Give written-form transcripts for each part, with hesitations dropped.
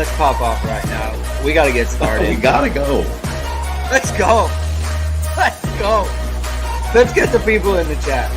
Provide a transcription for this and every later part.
let's pop off right now. We got to get started. We gotta go. Let's go. Let's go. Let's get the people in the chat.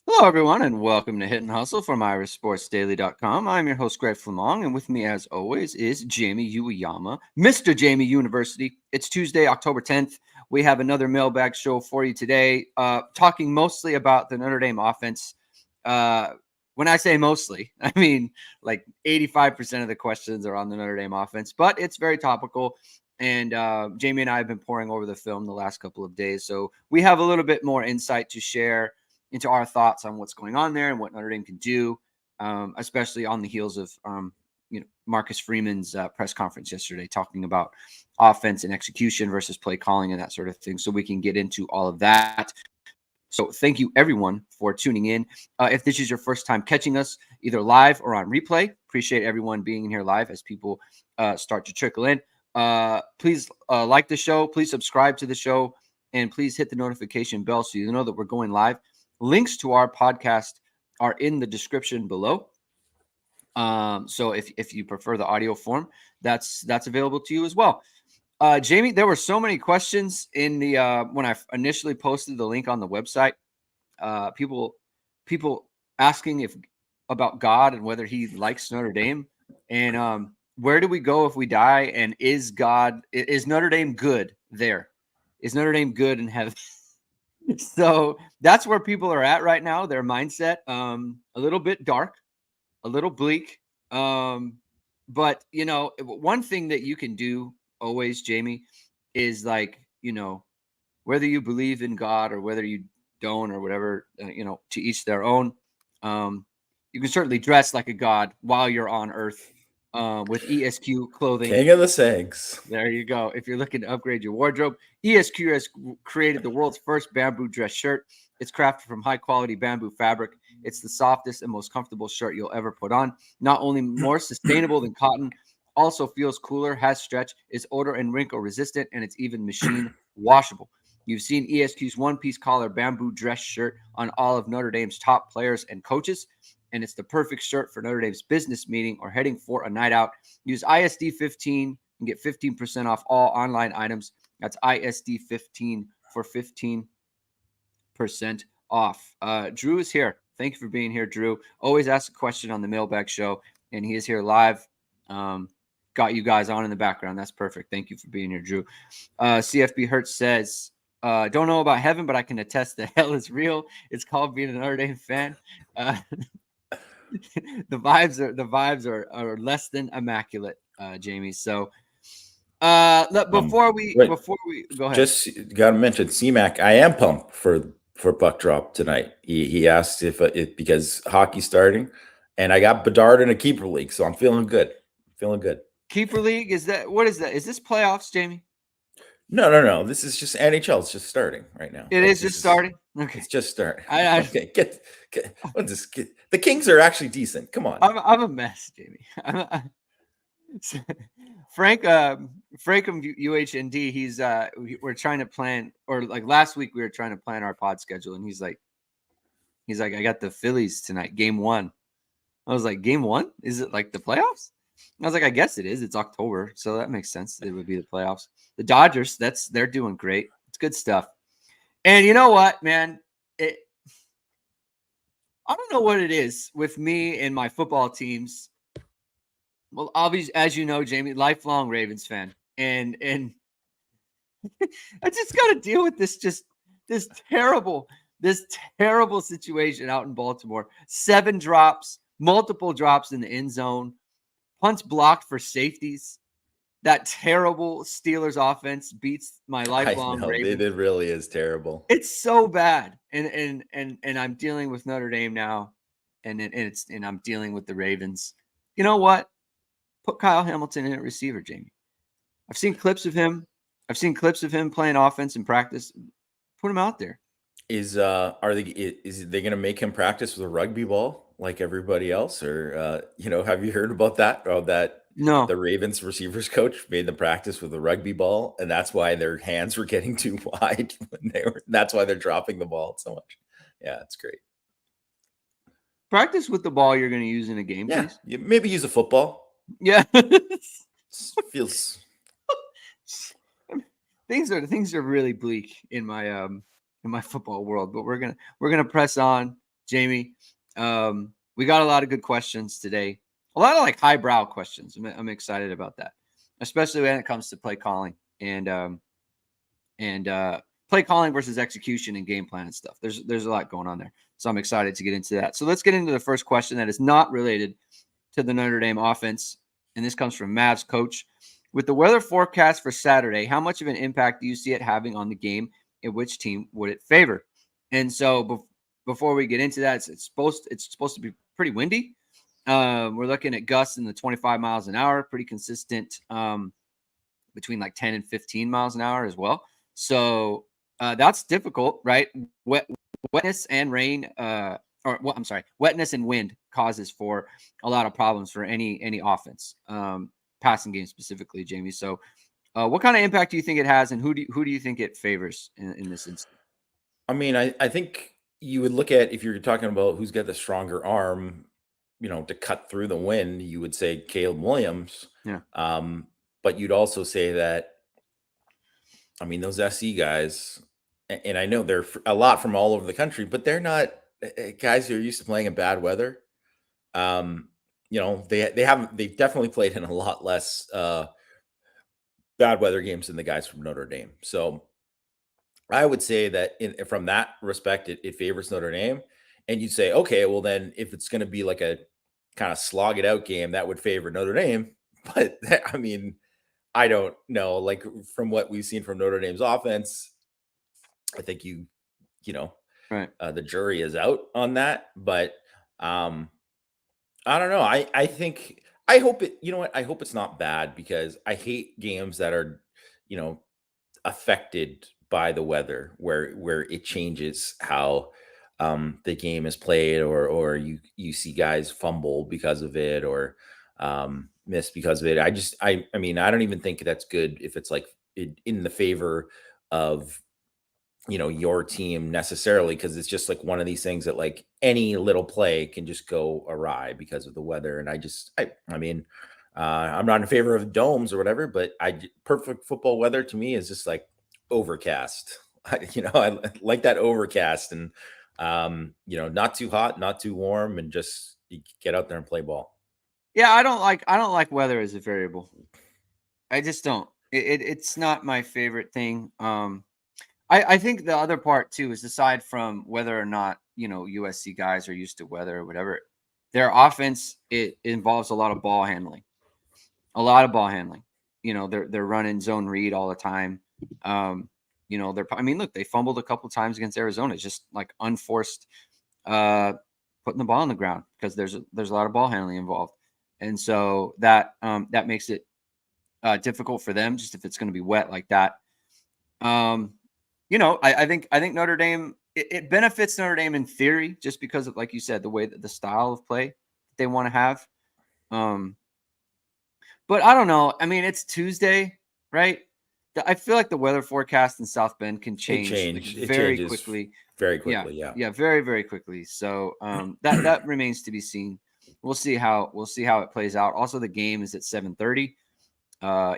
Hello, everyone, and welcome to Hit and Hustle from IrishSportsDaily.com. I'm your host, Greg Flamong, and with me, as always, is Jamie Uwayama, Mr. Jamie University. It's Tuesday, October 10th. We have another mailbag show for you today, talking mostly about the Notre Dame offense. When I say mostly, I mean like 85% of the questions are on the Notre Dame offense, but it's very topical. And Jamie and I have been poring over the film the last couple of days, so we have a little bit more insight to share into our thoughts on what's going on there and what Notre Dame can do, especially on the heels of Marcus Freeman's press conference yesterday, talking about offense and execution versus play calling and that sort of thing. So we can get into all of that. So thank you, everyone, for tuning in. If this is your first time catching us, either live or on replay, appreciate everyone being in here live as people start to trickle in. Please like the show. Please subscribe to the show. And please hit the notification bell so you know that we're going live. Links to our podcast are in the description below. So if you prefer the audio form, that's available to you as well. Jamie, there were so many questions in the when I initially posted the link on the website. People asking about God and whether he likes Notre Dame, and where do we go if we die? And is Notre Dame good there? Is Notre Dame good in heaven? So that's where people are at right now. Their mindset, a little bit dark, a little bleak. But one thing that you can do always, Jamie, is whether you believe in God or whether you don't or whatever, to each their own. You can certainly dress like a god while you're on Earth. With ESQ clothing. King of the Segs. There you go. If you're looking to upgrade your wardrobe, ESQ has created the world's first bamboo dress shirt. It's crafted from high-quality bamboo fabric. It's the softest and most comfortable shirt you'll ever put on. Not only more sustainable than cotton, also feels cooler, has stretch, is odor and wrinkle-resistant, and it's even machine washable. You've seen ESQ's one-piece collar bamboo dress shirt on all of Notre Dame's top players and coaches. And it's the perfect shirt for Notre Dame's business meeting or heading for a night out. Use ISD 15 and get 15% off all online items. That's ISD 15 for 15% off. Drew is here. Thank you for being here, Drew. Always ask a question on the Mailbag show, and he is here live. Got you guys on in the background. That's perfect. Thank you for being here, Drew. CFB Hertz says, don't know about heaven, but I can attest that hell is real. It's called being a Notre Dame fan. The vibes are less than immaculate, Jamie. So before we go ahead, just got to mention CMAC. I am pumped for puck drop tonight. He asked if because hockey's starting, and I got Bedard in a keeper league, so I'm feeling good. Keeper league, what is that? Is this playoffs, Jamie? No. This is just NHL. It's just starting right now. It is just starting. Okay, it's just starting. Okay, the Kings are actually decent. Come on. I'm a mess, Jamie. Frank from UHND. He's we're trying to plan, or like last week we were trying to plan our pod schedule, and he's like, I got the Phillies tonight, game 1. I was like, game 1? Is it like the playoffs? I was like, I guess it is. It's October, so that makes sense. It would be the playoffs. The Dodgers, they're doing great. It's good stuff. And you know what, man? I don't know what it is with me and my football teams. Well, obviously, as you know, Jamie, lifelong Ravens fan, and I just got to deal with this terrible situation out in Baltimore. 7 drops, multiple drops in the end zone. Punts blocked for safeties. That terrible Steelers offense beats my lifelong Ravens. It really is terrible. It's so bad. And I'm dealing with Notre Dame now, and I'm dealing with the Ravens. You know what? Put Kyle Hamilton in at receiver, Jamie. I've seen clips of him playing offense in practice. Put him out there. Is they going to make him practice with a rugby ball like everybody else, or have you heard about that? Or that No. The Ravens receivers coach made them practice with a rugby ball, and that's why their hands were getting too wide when that's why they're dropping the ball so much. Yeah, it's great. Practice with the ball you're going to use in a game, Yeah, please. maybe use a football. Yeah. Feels things are really bleak in my football world, but we're gonna press on, Jamie. We got a lot of good questions today, a lot of like highbrow questions. I'm excited about that, especially when it comes to play calling and play calling versus execution and game plan and stuff. There's a lot going on there, so I'm excited to get into that. So let's get into the first question that is not related to the Notre Dame offense, and this comes from Mavs coach. With the weather forecast for Saturday, how much of an impact do you see it having on the game, and which team would it favor? And so before we get into that, it's supposed to be pretty windy. We're looking at gusts in the 25 miles an hour, pretty consistent, between like 10 and 15 miles an hour as well. So that's difficult, right? Wetness and rain, wetness and wind causes for a lot of problems for any offense, passing game specifically, Jamie. So, what kind of impact do you think it has, and who do you think it favors in this instance? I mean, I think you would look at, if you're talking about who's got the stronger arm, to cut through the wind, you would say Caleb Williams. Yeah. But you'd also say that, I mean, those SC guys, and I know they're a lot from all over the country, but they're not guys who are used to playing in bad weather. They've definitely played in a lot less bad weather games than the guys from Notre Dame. So I would say that from that respect, it favors Notre Dame. And you'd say, okay, well then if it's going to be like a kind of slog it out game, that would favor Notre Dame. But I mean, I don't know. Like from what we've seen from Notre Dame's offense, I think Right. The jury is out on that. But I don't know. I hope it. You know what? I hope it's not bad, because I hate games that are, affected by the weather, where it changes how the game is played, or you see guys fumble because of it, or miss because of it. I mean, I don't even think that's good if it's like in the favor of your team necessarily, because it's just like one of these things that like any little play can just go awry because of the weather. And I mean, I'm not in favor of domes or whatever, but perfect football weather to me is just like overcast. I like that overcast, and not too hot, not too warm, and just you get out there and play ball. Yeah, I don't like weather as a variable. I just don't. It's not my favorite thing. I think the other part too is, aside from whether or not USC guys are used to weather or whatever, their offense, it involves a lot of ball handling. They're running zone read all the time. Look, they fumbled a couple times against Arizona. It's just like unforced putting the ball on the ground, because there's a lot of ball handling involved, and so that makes it difficult for them, just if it's going to be wet like that. I think Notre Dame, it benefits Notre Dame in theory, just because of, like you said, the way that the style of play they want to have. But I don't know. I mean, it's Tuesday, right? I feel like the weather forecast in South Bend can change very quickly. Very quickly, yeah. Very, very quickly. So that remains to be seen. We'll see how it plays out. Also, the game is at 7:30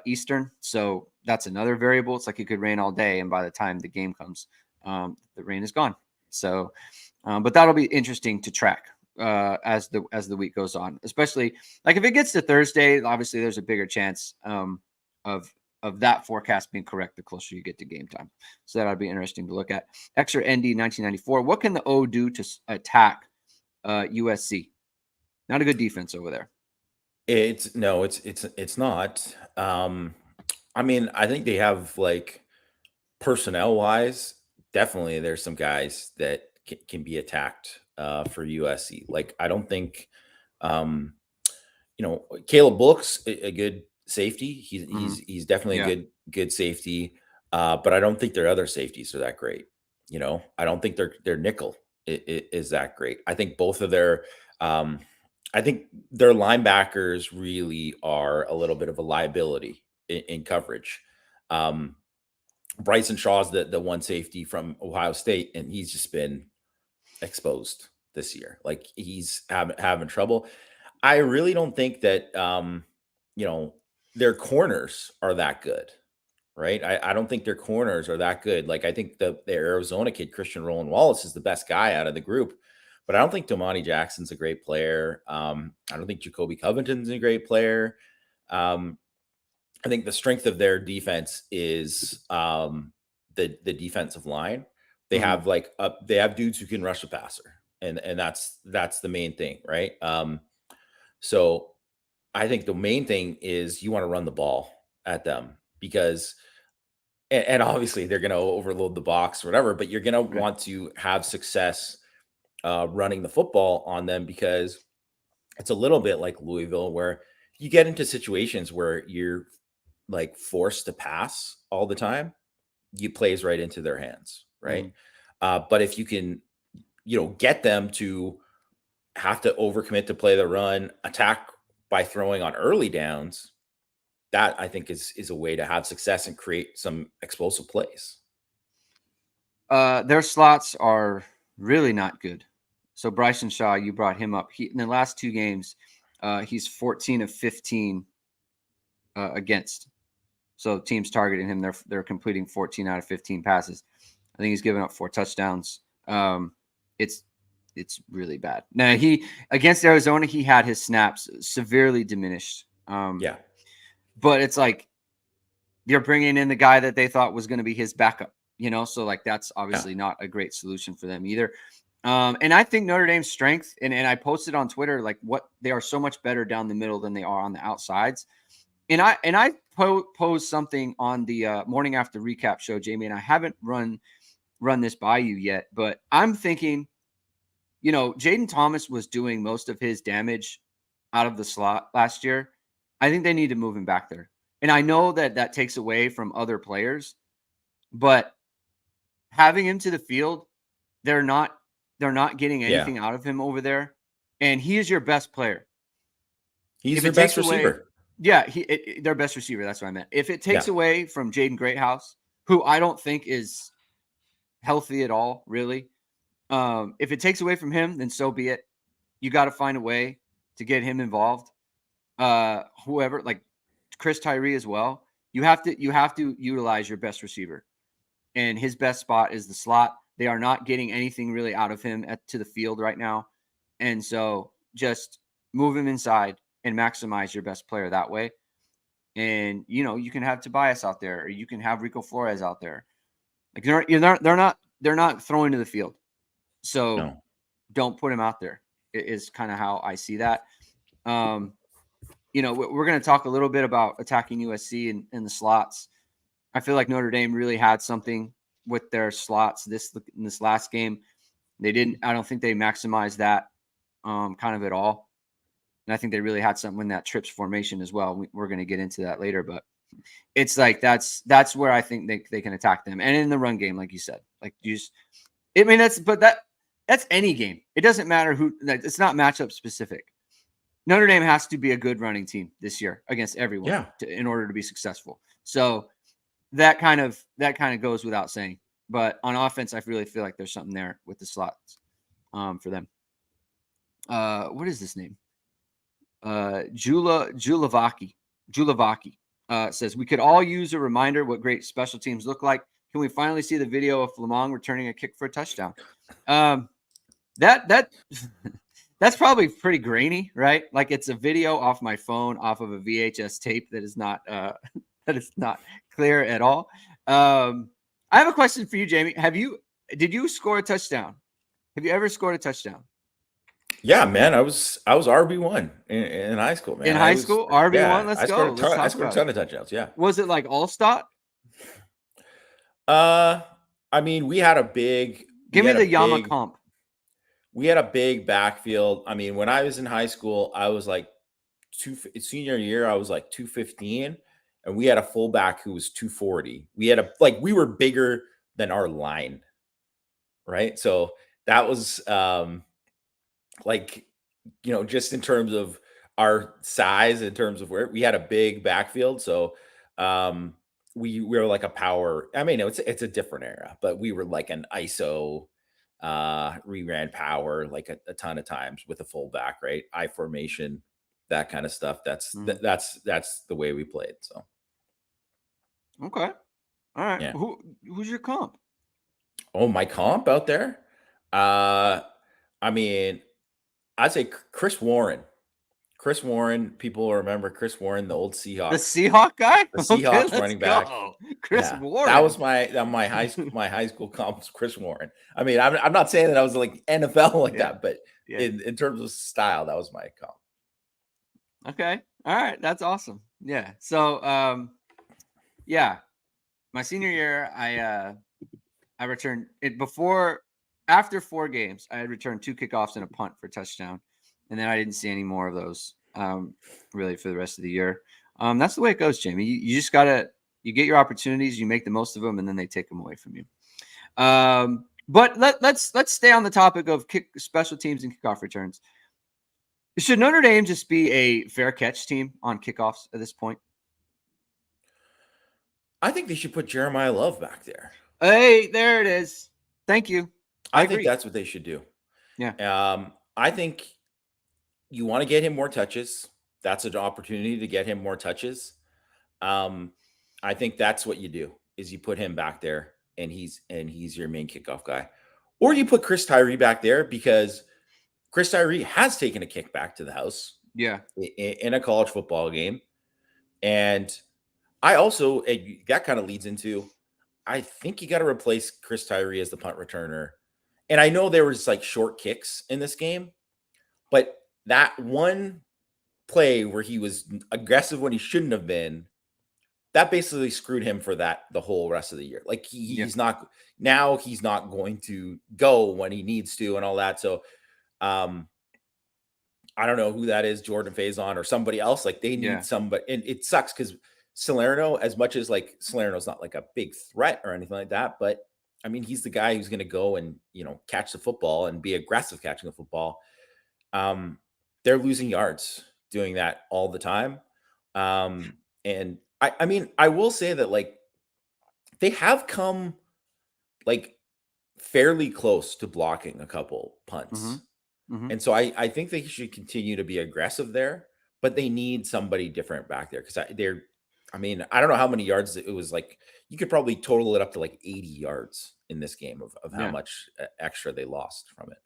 Eastern, so that's another variable. It's like it could rain all day, and by the time the game comes, the rain is gone. So, but that'll be interesting to track as the week goes on. Especially like if it gets to Thursday, obviously there's a bigger chance of that forecast being correct the closer you get to game time. So that'll be interesting to look at. Extra ND 1994. What can the O do to attack USC? Not a good defense over there. It's not. I mean, I think they have, like, personnel wise, definitely there's some guys that can be attacked for USC. Like, I don't think, Caleb Bullock's a good safety. He's definitely a good safety. But I don't think their other safeties are that great. I don't think their nickel is that great. I think both of their I think their linebackers really are a little bit of a liability in coverage. Um, Bryson Shaw's the one safety from Ohio State, and he's just been exposed this year. Like he's having trouble. I really don't think that you know, their corners are that good, right? I don't think their corners are that good. Like I think the Arizona kid Christian Roland Wallace is the best guy out of the group, but I don't think Damani Jackson's a great player. I don't think Jacoby Covington's a great player. Um, I think the strength of their defense is the defensive line. They Mhm. have like they have dudes who can rush the passer, and that's the main thing, right? So I think the main thing is you want to run the ball at them because, and obviously they're going to overload the box or whatever, but you're going to Right. want to have success running the football on them because it's a little bit like Louisville where you get into situations where you're like forced to pass all the time, you plays right into their hands, right? Mhm. But if you can, get them to have to overcommit to play the run, attack by throwing on early downs, that I think is a way to have success and create some explosive plays. Their slots are really not good. So Bryson Shaw, you brought him up. He in the last 2 games, he's 14 of 15 against. So teams targeting him, they're completing 14 out of 15 passes. I think he's given up 4 touchdowns. It's it's really bad. Now he against Arizona, he had his snaps severely diminished. Yeah, But it's like you're bringing in the guy that they thought was going to be his backup, so like that's yeah, obviously not a great solution for them either. And I think Notre Dame's strength, and I posted on Twitter like what they are so much better down the middle than they are on the outsides. And I posed something on the morning after recap show, Jamie, and I haven't run this by you yet, but I'm thinking, Jaden Thomas was doing most of his damage out of the slot last year. I think they need to move him back there. And I know that that takes away from other players, but having him to the field, they're not they're not getting yeah. anything out of him over there. And he is your best player. He's If their it best takes away, receiver. yeah, their best receiver. That's what I meant. If it takes Yeah, away from Jaden Greathouse, who I don't think is healthy at all, really. If it takes away from him, then so be it. You got to find a way to get him involved. Whoever, like Chris Tyree as well. You have to utilize your best receiver, and his best spot is the slot. They are not getting anything really out of him to the field right now, and so just move him inside and maximize your best player that way. And you can have Tobias out there, or you can have Rico Flores out there. Like they're not throwing to the field, so no, don't put him out there. Is kind of how I see that. Um, we're going to talk a little bit about attacking USC in the slots. I feel like Notre Dame really had something with their slots in this last game. They didn't. I don't think they maximized that kind of at all. And I think they really had something in that trips formation as well. We're going to get into that later, but it's like that's where I think they can attack them. And in the run game, like you said, like you just, I mean, that's any game. It doesn't matter who. It's not matchup specific. Notre Dame has to be a good running team this year against everyone yeah. in order to be successful. So that kind of goes without saying. But on offense, I really feel like there's something there with the slots for them. What is this name? Julavaki says we could all use a reminder what great special teams look like. Can we finally see the video of Lamong returning a kick for a touchdown? That that's probably pretty grainy, right? Like it's a video off my phone, off of a VHS tape that is not that is not clear at all. I have a question for you, Jamie. Did you score a touchdown? Have you ever scored a touchdown Yeah, man, I was RB1 in high school, in man. high school? RB1. Let's go. Let's I talk scored a about it. ton of touchdowns. Yeah. Was it like all stot? Uh, I mean, we had a big, we Give me had the a Yama big, comp. we had a big backfield. I mean, when I was in high school, I was like senior year, I was like 215, and we had a fullback who was 240. We had we were bigger than our line, right? So that was like just in terms of our size, in terms of where we had a big backfield. So we were like a power. I mean, it's a different era, but we were like an ISO reran power like a ton of times with a fullback, right? I formation, that kind of stuff. That's the way we played. So Okay. All right. yeah. Who's your comp? Oh, my comp out there. I mean, I'd say Chris Warren. Chris Warren, people remember Chris Warren, the old The Seahawks, Seahawk guy? the Okay, Seahawks let's running back. go. Chris Yeah, that Warren. was my high school comp was Chris Warren. I mean, I'm not saying that I was like NFL like Yeah. that, but Yeah. in terms of style, that was my comp. Okay. All right. That's awesome. Yeah. So, yeah, my senior year, I returned it after 4 games. I had returned 2 kickoffs and a punt for a touchdown, and then I didn't see any more of those really for the rest of the year. That's the way it goes, Jamie. You just you get your opportunities, you make the most of them, and then they take them away from you. But let's stay on the topic of special teams and kickoff returns. Should Notre Dame just be a fair catch team on kickoffs at this point? I think they should put Jeremiah Love back there. Hey, there it is. Thank you. I think that's what they should do. Yeah. I think you want to get him more touches. That's an opportunity to get him more touches. I think that's what you do is you put him back there and he's your main kickoff guy. Or you put Chris Tyree back there because Chris Tyree has taken a kick back to the house. Yeah. In a college football game. And I also, that kind of leads into, I think you got to replace Chris Tyree as the punt returner. And I know there was like short kicks in this game, but that one play where he was aggressive when he shouldn't have been, that basically screwed him for the whole rest of the year. Like he's not going to go when he needs to and all that. So I don't know who that is, Jordan Faison or somebody else. Like they need somebody, and it sucks because Salerno, as much as like Salerno's not like a big threat or anything like that, but I mean, he's the guy who's going to go and, catch the football and be aggressive catching the football. They're losing yards doing that all the time. And I mean, I will say that like they have come like fairly close to blocking a couple punts. Mm-hmm. And so I think they should continue to be aggressive there, but they need somebody different back there because I don't know how many yards it was. Like you could probably total it up to like 80 yards in this game of how much extra they lost from it.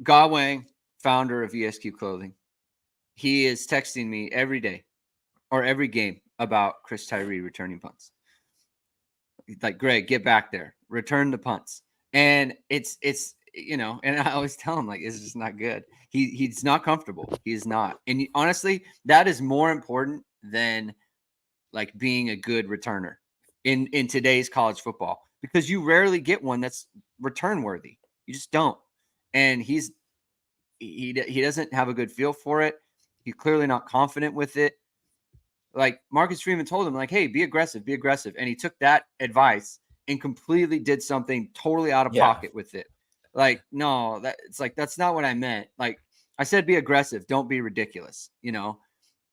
Ga Wang, founder of ESQ Clothing, he is texting me every day or every game about Chris Tyree returning punts. He's like, Greg, get back there, return the punts. And it's and I always tell him like, it's just not good. He's not comfortable. He's not. And honestly, that is more important than like being a good returner in today's college football, because you rarely get one that's return worthy. You just don't. And he doesn't have a good feel for it. He's clearly not confident with it. Like Marcus Freeman told him like, hey, be aggressive. And he took that advice and completely did something totally out of pocket with it. Like, no, that's not what I meant. Like I said, be aggressive. Don't be ridiculous,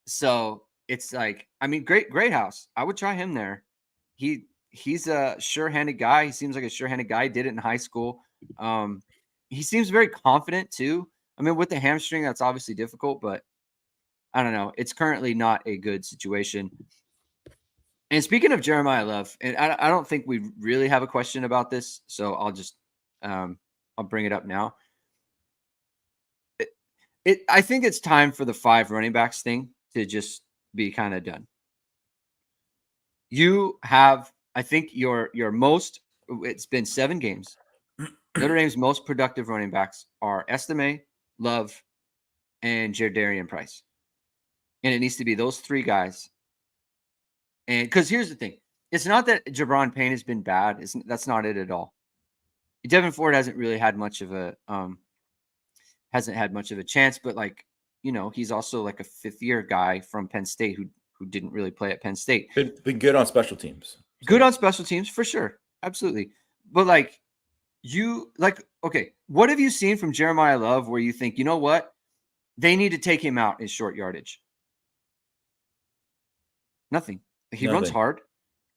So it's like, I mean, great house. I would try him there. He's a sure-handed guy. He seems like a sure-handed guy. He did it in high school. He seems very confident too. I mean, with the hamstring, that's obviously difficult, but I don't know. It's currently not a good situation. And speaking of Jeremiah Love, and I don't think we really have a question about this, so I'll just I'll bring it up now. I think it's time for the 5 running backs thing to just be kind of done. You have, I think your most, it's been 7 games. Notre Dame's most productive running backs are Estime, Love, and Jerdarian Price. And it needs to be those 3 guys. And because here's the thing. It's not that Jabron Payne has been bad. That's not it at all. Devin Ford hasn't really had much of a chance, but like, he's also like a 5th-year guy from Penn State who didn't really play at Penn State. Been good on special teams. Good on special teams for sure. Absolutely. But like, okay, what have you seen from Jeremiah Love where you think, you know what? They need to take him out in short yardage. Nothing. He runs Nothing. hard.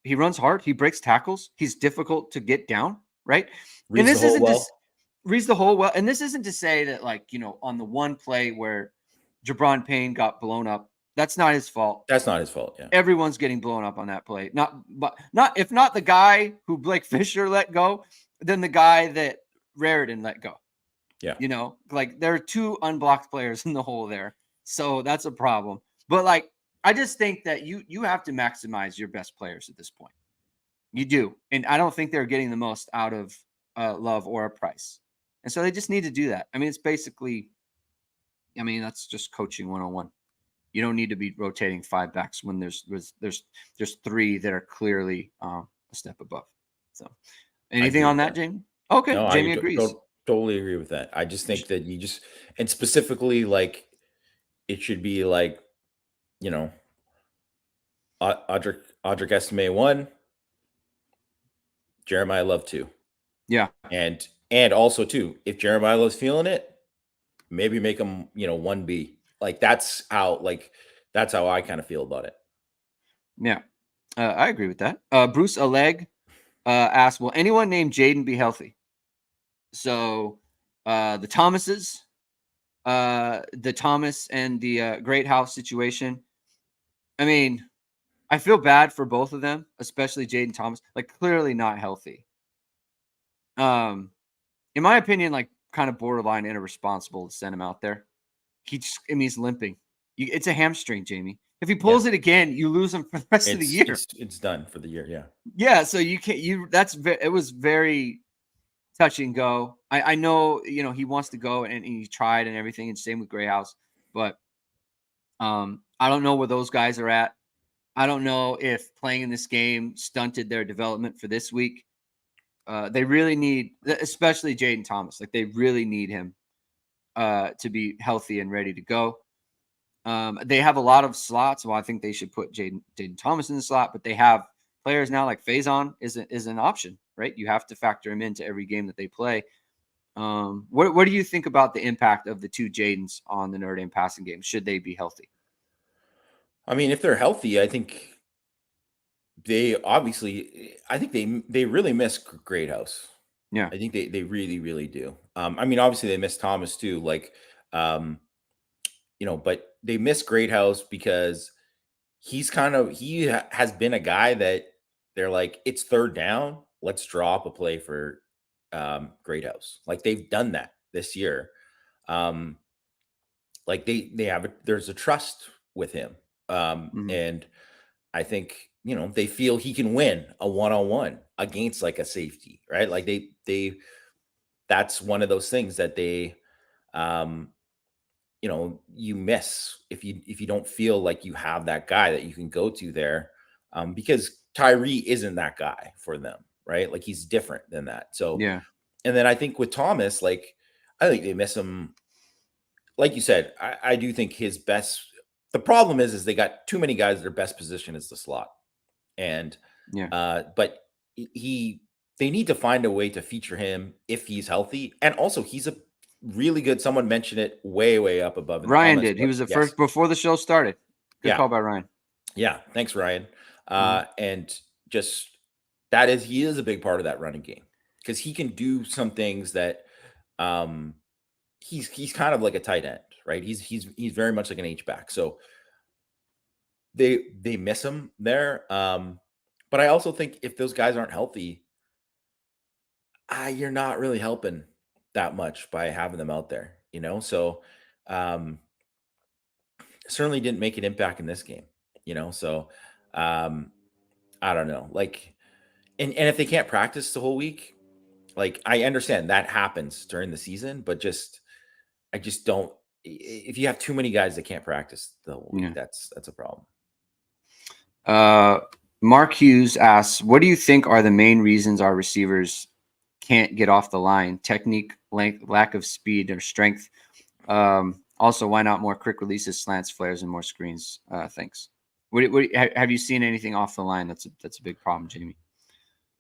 He runs hard. He breaks tackles. He's difficult to get down, right? And Reads the this hole isn't well. just reads the hole well. And this isn't to say that, like, on the one play where Jabron Payne got blown up, that's not his fault. That's not his fault. Yeah. Everyone's getting blown up on that play. Not if not the guy who Blake Fisher let go, then the guy that Raritan let go. Yeah. Like there are two unblocked players in the hole there. So that's a problem. But like I just think that you have to maximize your best players at this point. You do. And I don't think they're getting the most out of Love or a Price. And so they just need to do that. I mean, it's basically, that's just coaching 101. You don't need to be rotating 5 backs when there's 3 that are clearly a step above. So anything on that, Jamie? Okay, No, Jamie agrees. Totally agree with that. I just think that and specifically, like, it should be like, Audric Estime 1, Jeremiah Love 2. Yeah. And also too, if Jeremiah Love's feeling it, maybe make him, 1B. Like that's how I kind of feel about it. Yeah. I agree with that. Bruce Alleg asked, will anyone named Jaden be healthy? So the Thomases, the Thomas and the Great House situation. I mean, I feel bad for both of them, especially Jaden Thomas, like clearly not healthy. In my opinion, like kind of borderline irresponsible to send him out there. He's limping. It's a hamstring, Jamie. If he pulls it again, you lose him for the rest of the year. It's done for the year. Yeah. Yeah. So you can't. It was very touch and go. I know he wants to go and he tried and everything, and same with Greyhouse, but I don't know where those guys are at. I don't know if playing in this game stunted their development for this week. They really need, especially Jaden Thomas, like they really need him to be healthy and ready to go. They have a lot of slots. Well, I think they should put Jaden Thomas in the slot, but they have players now like Faison is an option, right? You have to factor him into every game that they play. What do you think about the impact of the 2 Jadens on the Notre Dame passing game? Should they be healthy? I mean, if they're healthy, I think they really miss Greathouse. Yeah. I think they really, really do. I mean, obviously they miss Thomas too, like, but they miss Greathouse because he has been a guy that they're like, it's 3rd down, let's drop a play for Greathouse. Like they've done that this year. Like there's a trust with him. And I think, they feel he can win a one-on-one against like a safety, right? Like that's one of those things that they, you miss if you don't feel like you have that guy that you can go to there, because Tyree isn't that guy for them, right? Like he's different than that. So, yeah. And then I think with Thomas, like, I think they miss him. Like you said, I do think his best, the problem is they got too many guys. Their best position is the slot. And, but they need to find a way to feature him if he's healthy. And also he's a really good, someone mentioned it way up above. Ryan did. He was the first before the show started. Good call by Ryan. Yeah. Thanks, Ryan. And just he is a big part of that running game because he can do some things that, he's kind of like a tight end, right? He's very much like an H-back. So they miss him there. But I also think if those guys aren't healthy, you're not really helping that much by having them out there, So certainly didn't make an impact in this game, So I don't know. Like, and if they can't practice the whole week, like I understand that happens during the season, but I just don't. If you have too many guys that can't practice the whole week, that's a problem. Mark Hughes asks, what do you think are the main reasons our receivers can't get off the line? Technique, length, lack of speed, or strength? Also, why not more quick releases, slants, flares, and more screens? Thanks. Have you seen anything off the line that's a big problem, Jamie?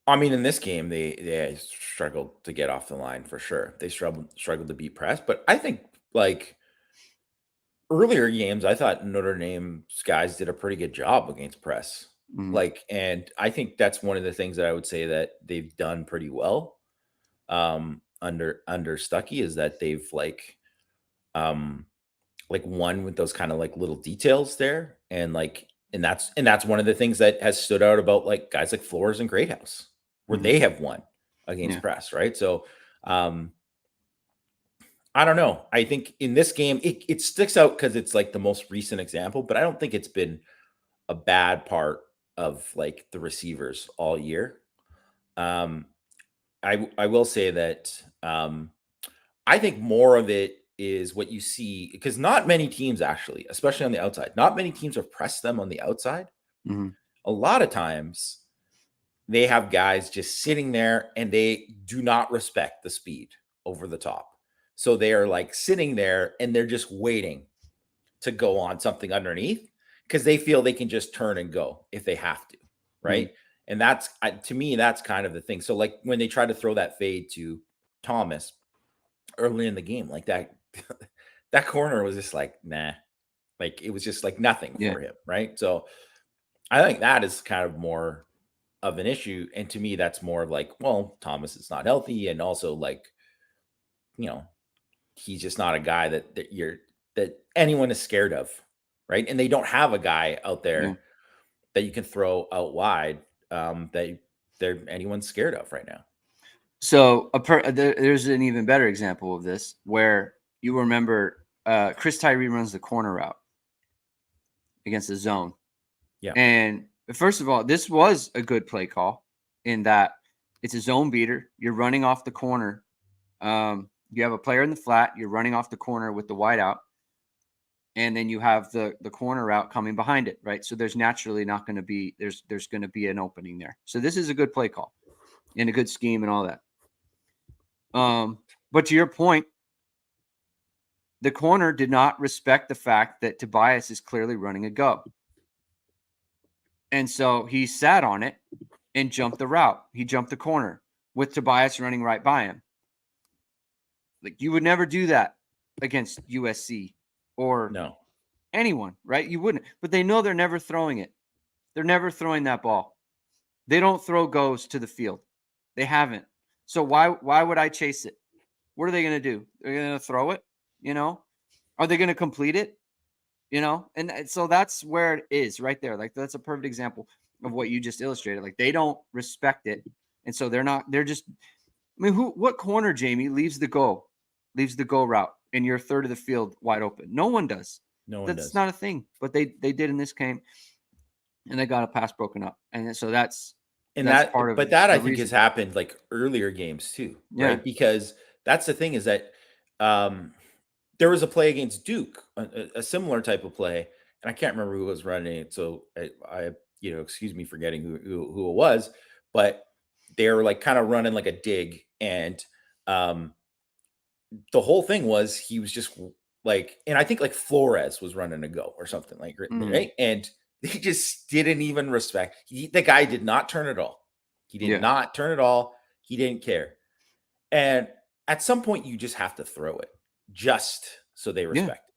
I mean, in this game, they struggled to get off the line for sure. They struggled to beat press, but I think like earlier games, I thought Notre Dame's guys did a pretty good job against press. Mhm. Like, and I think that's one of the things that I would say that they've done pretty well under Stuckey is that they've um won with those kind of like little details there, and that's one of the things that has stood out about like guys like Flores and Greathouse, where Mhm. they have won against Yeah. press, right? So um I don't know. I think in this game it sticks out because it's like the most recent example, but I don't think it's been a bad part of like the receivers all year. Um I will say that I think more of it is what you see because not many teams actually, especially on the outside, not many teams have pressed them on the outside. Mhm. A lot of times they have guys just sitting there and they do not respect the speed over the top. So they are like sitting there and they're just waiting to go on something underneath because they feel they can just turn and go if they have to, Mhm. right? And that's to me that's kind of the thing. So like when they try to throw that fade to Thomas early in the game, like that that corner was just like nah, like it was just like nothing Yeah. for him, right? So I think that is kind of more of an issue, and to me that's more of like, well, Thomas is not healthy, and also like you know he's just not a guy that anyone is scared of, right? And they don't have a guy out Yeah. there that you can throw out wide that they're anyone's scared of right now. So there's an even better example of this where you remember Chris Tyree runs the corner route against the zone. Yeah, And first of all, this was a good play call in that it's a zone beater. You're running off the corner. You have a player in the flat. You're running off the corner with the wide out, and then you have the corner route coming behind it, right? So there's naturally not going to be there's going to be an opening there. So this is a good play call and a good scheme and all that. But to your point, the corner did not respect the fact that Tobias is clearly running a go. And so he sat on it and jumped the route. He jumped the corner with Tobias running right by him. Like you would never do that against USC or no, anyone, right? You wouldn't. But they know they're never throwing it. They're never throwing that ball. They don't throw goes to the field. They haven't. So why would I chase it? What are they going to do? They're going to throw it, you know? Are they going to complete it? And so that's where it is right there. Like that's a perfect example of what you just illustrated. Like they don't respect it, and so they're just. I mean, what corner, Jamie, leaves the go route, and you're third of the field wide open? No one does. no one That's does. not a thing, but they did in this game, and they got a pass broken up, and so And that's part of but that I the think has reason. happened like earlier games too, Yeah. right? Because that's the thing is that um, there was a play against Duke, a similar type of play, and I can't remember who was running it. So I excuse me for getting who it was, but they were like kind of running like a dig, and um, the whole thing was he was just like, and I think like Flores was running a go or something like Mhm. right, and he just didn't even respect. The guy did not turn at all. He did Yeah. not turn at all. He didn't care. And at some point, you just have to throw it just so they Yeah. respect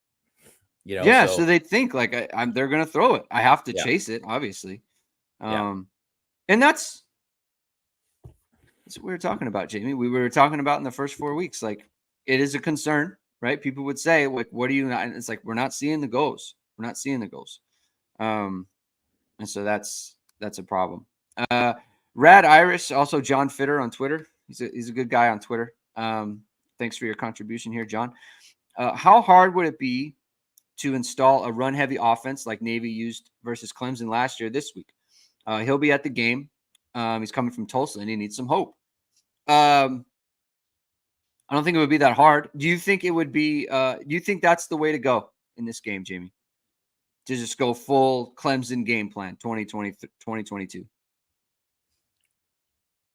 it, Yeah. So So they think like they're gonna throw it. I have to yeah, chase it, obviously. yeah, Um, and that's what we were talking about, Jamie. We were talking about in the first 4 weeks. Like it is a concern, right? People would say, like, what are you not? And it's like we're not seeing the goals. We're not seeing the goals. Um, and so that's a problem. Uh Rad Irish, also John Fitter on Twitter. He's a good guy on Twitter. Thanks for your contribution here, John. How hard would it be to install a run heavy offense like Navy used versus Clemson last year this week? He'll be at the game. He's coming from Tulsa and he needs some hope. Um, I don't think it would be that hard. Do you think it would be? Do you think that's the way to go in this game, Jamie? To just go full Clemson game plan 2020, 2022?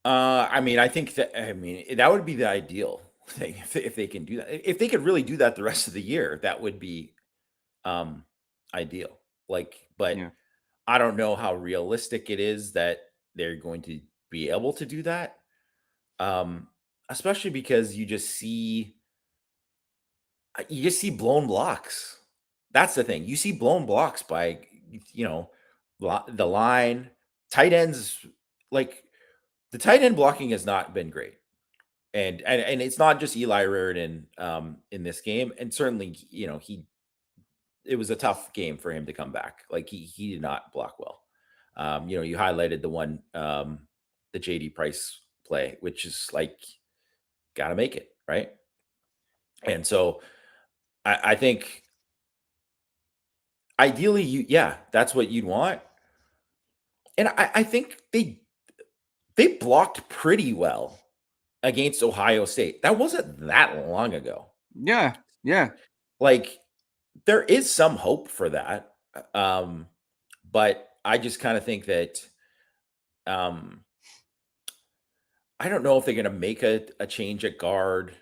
I mean, that would be the ideal thing if they can do that. If they could really do that the rest of the year, that would be um ideal. Like, but Yeah. I don't know how realistic it is that they're going to be able to do that. Especially because you just see blown blocks. That's the thing. You see blown blocks by, you know, the line, tight ends. Like the tight end blocking has not been great, and it's not just Eli Raridan in this game, and certainly it was a tough game for him to come back. Like he did not block well. You highlighted the one the JD Price play, which is like got to make it right, and so I think ideally that's what you'd want, and I think they blocked pretty well against Ohio State. That wasn't that long ago. Yeah. Yeah. Like there is some hope for that. But I just kind of think that um I don't know if they're gonna make a change at guard,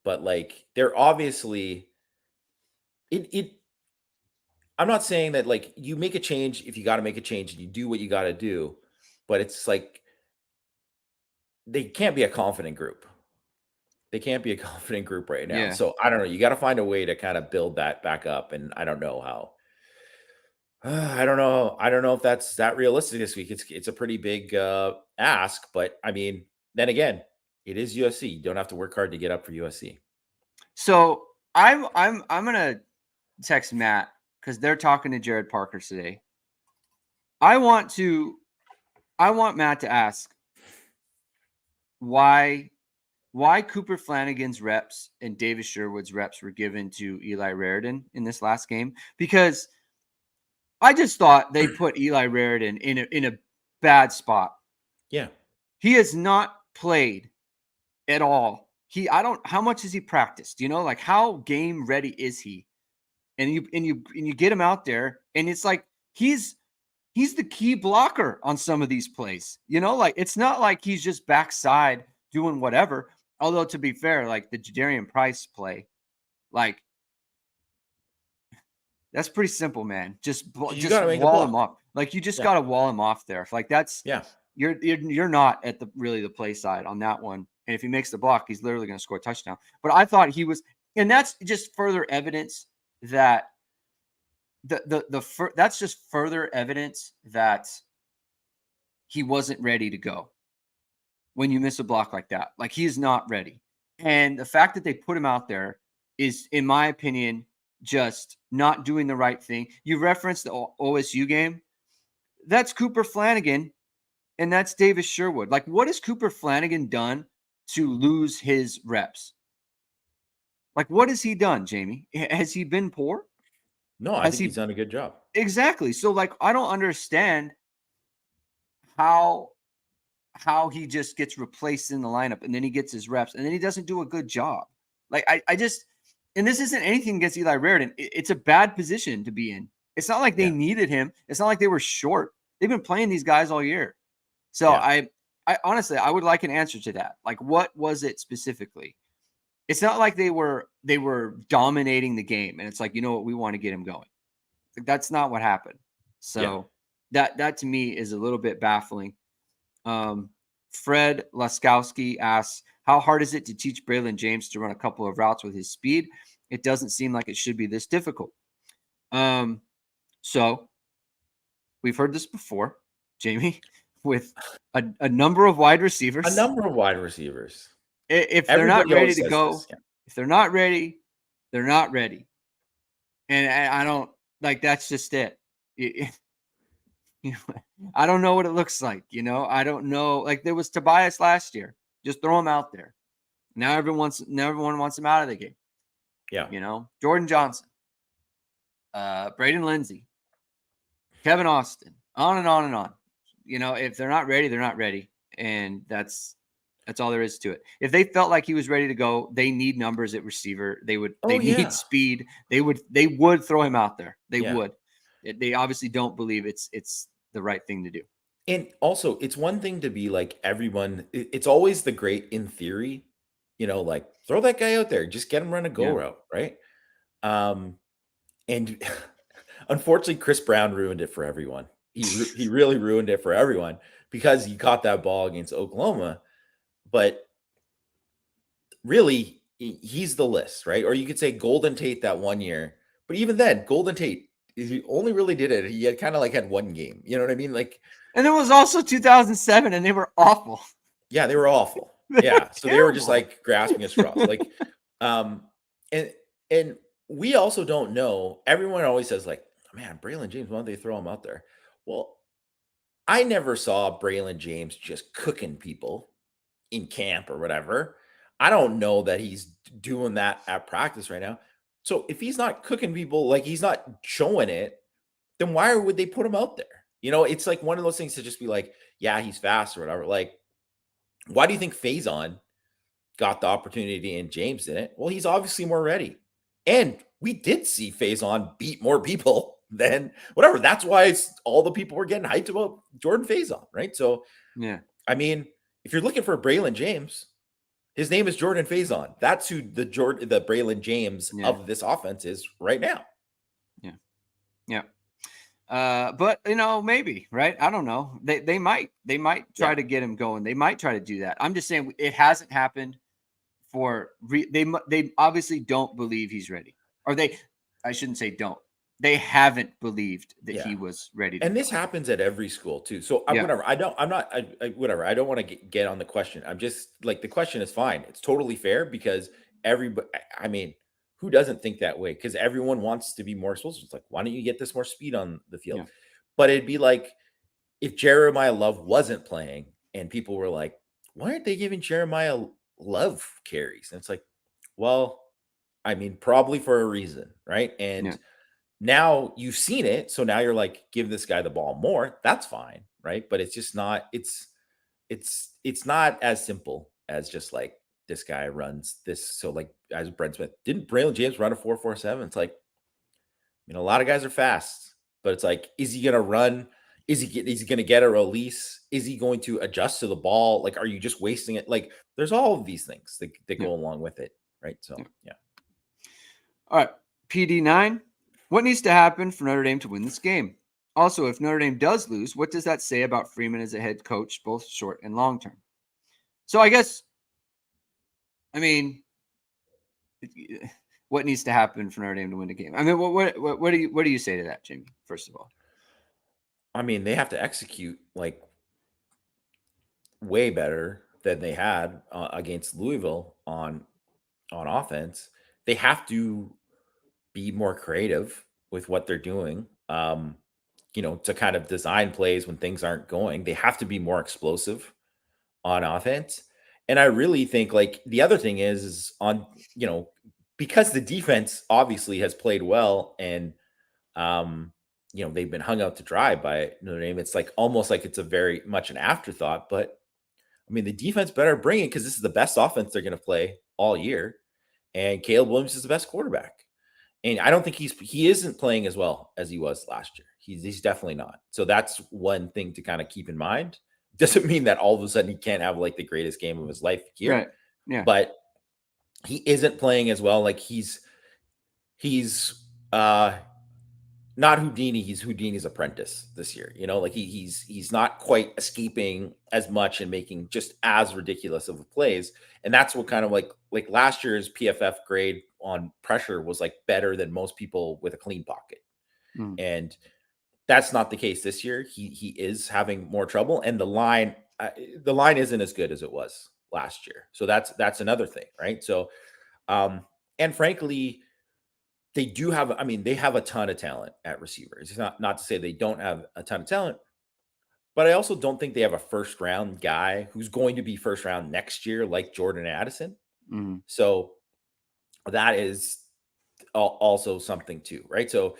but like they're obviously it I'm not saying that like you make a change if you gotta make a change and you do what you gotta do, but it's like they can't be a confident group. They can't be a confident group right now. Yeah. So I don't know. You got to find a way to kind of build that back up. And I don't know how. I don't know. I don't know if that's that realistic this week. It's a pretty big ask, but I mean, then again, it is USC. You don't have to work hard to get up for USC. So I'm gonna text Matt because they're talking to Jared Parker today. I want Matt to ask why Cooper Flanagan's reps and Davis Sherwood's reps were given to Eli Raridan in this last game, because I just thought they put Eli Raridan in a bad spot. Yeah. He has not played at all. How much has he practiced? Like how game ready is he? And you get him out there and it's like he's the key blocker on some of these plays. Like it's not like he's just backside doing whatever. Although to be fair, like the Jadarian Price play, like that's pretty simple, man. Just wall him up. Like you just got to wall him off there. Like that's you're not at the play side on that one. And if he makes the block, he's literally going to score a touchdown. But I thought he was, and that's just further evidence that that's just further evidence that he wasn't ready to go. When you miss a block like that, like he is not ready. And the fact that they put him out there is, in my opinion, just not doing the right thing. You referenced the OSU game. That's Cooper Flanagan and that's Davis Sherwood. Like, what has Cooper Flanagan done to lose his reps? Like, what has he done, Jamie? Has he been poor? No, I think he's done a good job. Exactly. So, like, I don't understand how he just gets replaced in the lineup and then he gets his reps and then he doesn't do a good job. Like, I just, and this isn't anything against Eli Raridan. It's a bad position to be in. It's not like they needed him. It's not like they were short. They've been playing these guys all year. So I honestly, I would like an answer to that. Like, what was it specifically? It's not like they were dominating the game and it's like, you know what, we want to get him going. Like, that's not what happened. So that to me is a little bit baffling. Fred Laskowski asks, how hard is it to teach Braylon James to run a couple of routes with his speed? It doesn't seem like it should be this difficult. So we've heard this before, Jamie, with a number of wide receivers. A number of wide receivers. If they're not ready to go, if they're not ready, they're not ready. And I don't like, that's just it. I don't know what it looks like. I don't know. Like there was Tobias last year. Just throw him out there. Now everyone wants him out of the game. Yeah. Jordan Johnson, Braden Lindsey, Kevin Austin, on and on and on. If they're not ready, they're not ready. And that's all there is to it. If they felt like he was ready to go, they need numbers at receiver. They need speed. They would throw him out there. They would. They obviously don't believe it's the right thing to do. And also, it's one thing to be like everyone. It's always the great in theory, like throw that guy out there, just get him run a go route, right? And unfortunately, Chris Brown ruined it for everyone. He really ruined it for everyone because he caught that ball against Oklahoma. But really, he's the list, right? Or you could say Golden Tate that one year. But even then, Golden Tate, he only really did it. He had kind of like had one game. You know what I mean? Like, And it was also 2007, and they were awful. yeah, they were awful. They Yeah. were So they were just terrible. like grasping at straws. Like, and and we also don't know. Everyone always says, like, man, Braylon James, why don't they throw him out there? Well, I never saw Braylon James just cooking people in camp or whatever. I don't know that he's doing that at practice right now. So if he's not cooking people, like he's not showing it, then why would they put him out there? You know, it's like one of those things to just be like, yeah, he's fast or whatever. Like, why do you think Faison got the opportunity and James didn't? Well, he's obviously more ready. And we did see Faison beat more people than whatever. That's why all the people were getting hyped about Jordan Faison, right? So, Yeah. I mean, if you're looking for Braylon James, his name is Jordan Faison. That's who the Braylon James of this offense is right now. Yeah. Yeah. But maybe, right? I don't know. They might try to get him going. They might try to do that. I'm just saying it hasn't happened they obviously don't believe he's ready. Or I shouldn't say don't. They haven't believed that he was ready to and this go. happens at every school too. So whatever. Whatever. I don't want to get on the question. I'm just like, the question is fine. It's totally fair because everybody, I mean, who doesn't think that way? Because everyone wants to be more explosive. It's like, why don't you get this more speed on the field? Yeah. But it'd be like if Jeremiah Love wasn't playing and people were like, why aren't they giving Jeremiah Love carries? And it's like, well, I mean, probably for a reason, right? And now you've seen it, so now you're like, give this guy the ball more. That's fine, right? But it's just not. It's not as simple as just like this guy runs this. So like, as Brent Smith, didn't Braylon James run a 4.47? It's like, a lot of guys are fast, but it's like, is he gonna run? Is he gonna get a release? Is he going to adjust to the ball? Like, are you just wasting it? Like, there's all of these things that go along with it, right? So yeah. All right, PD9. What needs to happen for Notre Dame to win this game? Also, if Notre Dame does lose, what does that say about Freeman as a head coach, both short and long term? So I guess, what needs to happen for Notre Dame to win the game? I mean, what do you say to that, Jamie? First of all, I mean, they have to execute like way better than they had against Louisville on offense. They have to be more creative with what they're doing. To kind of design plays when things aren't going. They have to be more explosive on offense. And I really think like the other thing is on, because the defense obviously has played well and they've been hung out to dry by Notre Dame. It's like almost like it's a very much an afterthought, but I mean, the defense better bring it because this is the best offense they're going to play all year. And Caleb Williams is the best quarterback. And I don't think he isn't playing as well as he was last year. He's definitely not. So that's one thing to kind of keep in mind. Doesn't mean that all of a sudden he can't have like the greatest game of his life here. right? Yeah, But he isn't playing as well. Like he's not Houdini. He's Houdini's apprentice this year. Like he's not quite escaping as much and making just as ridiculous of plays. And that's what kind of like last year's PFF grade on pressure was like better than most people with a clean pocket. And that's not the case this year. He is having more trouble, and the line isn't as good as it was last year. So that's another thing, right? So, and frankly, they do have. I mean, they have a ton of talent at receivers. It's not to say they don't have a ton of talent, but I also don't think they have a first round guy who's going to be first round next year, like Jordan Addison. So that is also something too, right? So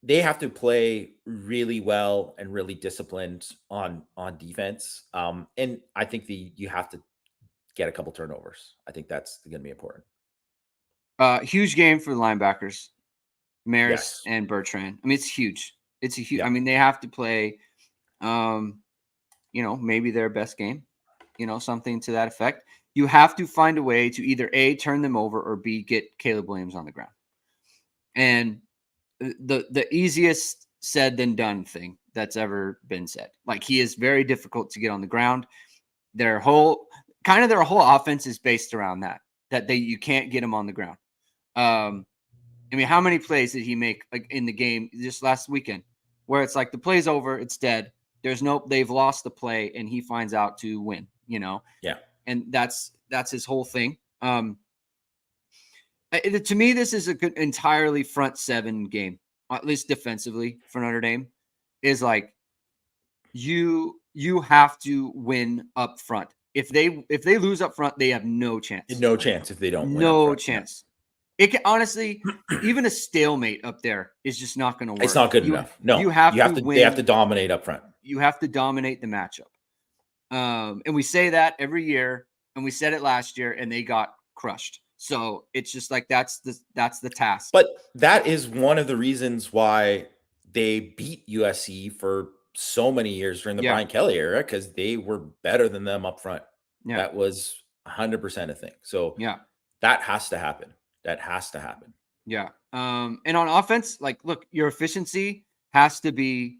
they have to play really well and really disciplined on defense. And I think you have to get a couple turnovers. I think that's going to be important. Huge game for the linebackers, Maris Yes. and Bertrand. I mean, it's huge. It's a huge. Yeah. I mean, they have to play, maybe their best game, something to that effect. You have to find a way to either A, turn them over, or B, get Caleb Williams on the ground. And the easiest said than done thing that's ever been said. Like, he is very difficult to get on the ground. Their whole offense is based around that you can't get him on the ground. I mean, how many plays did he make like in the game just last weekend where it's like the play's over, it's dead. They've lost the play and he finds out to win, Yeah. And that's his whole thing. To me, this is a good entirely front seven game, at least defensively for Notre Dame, is like you have to win up front. If they lose up front, they have no chance. No chance if they don't win. No chance. Yeah. It can honestly, even a stalemate up there is just not going to work. It's not good enough. No, you have to win. They have to dominate up front. You have to dominate the matchup. And we say that every year, and we said it last year, and they got crushed. So it's just like that's the task. But that is one of the reasons why they beat USC for so many years during the Brian Kelly era, because they were better than them up front. Yeah. That was 100% a thing. So that has to happen. That has to happen. Yeah. And on offense, like, look, your efficiency has to be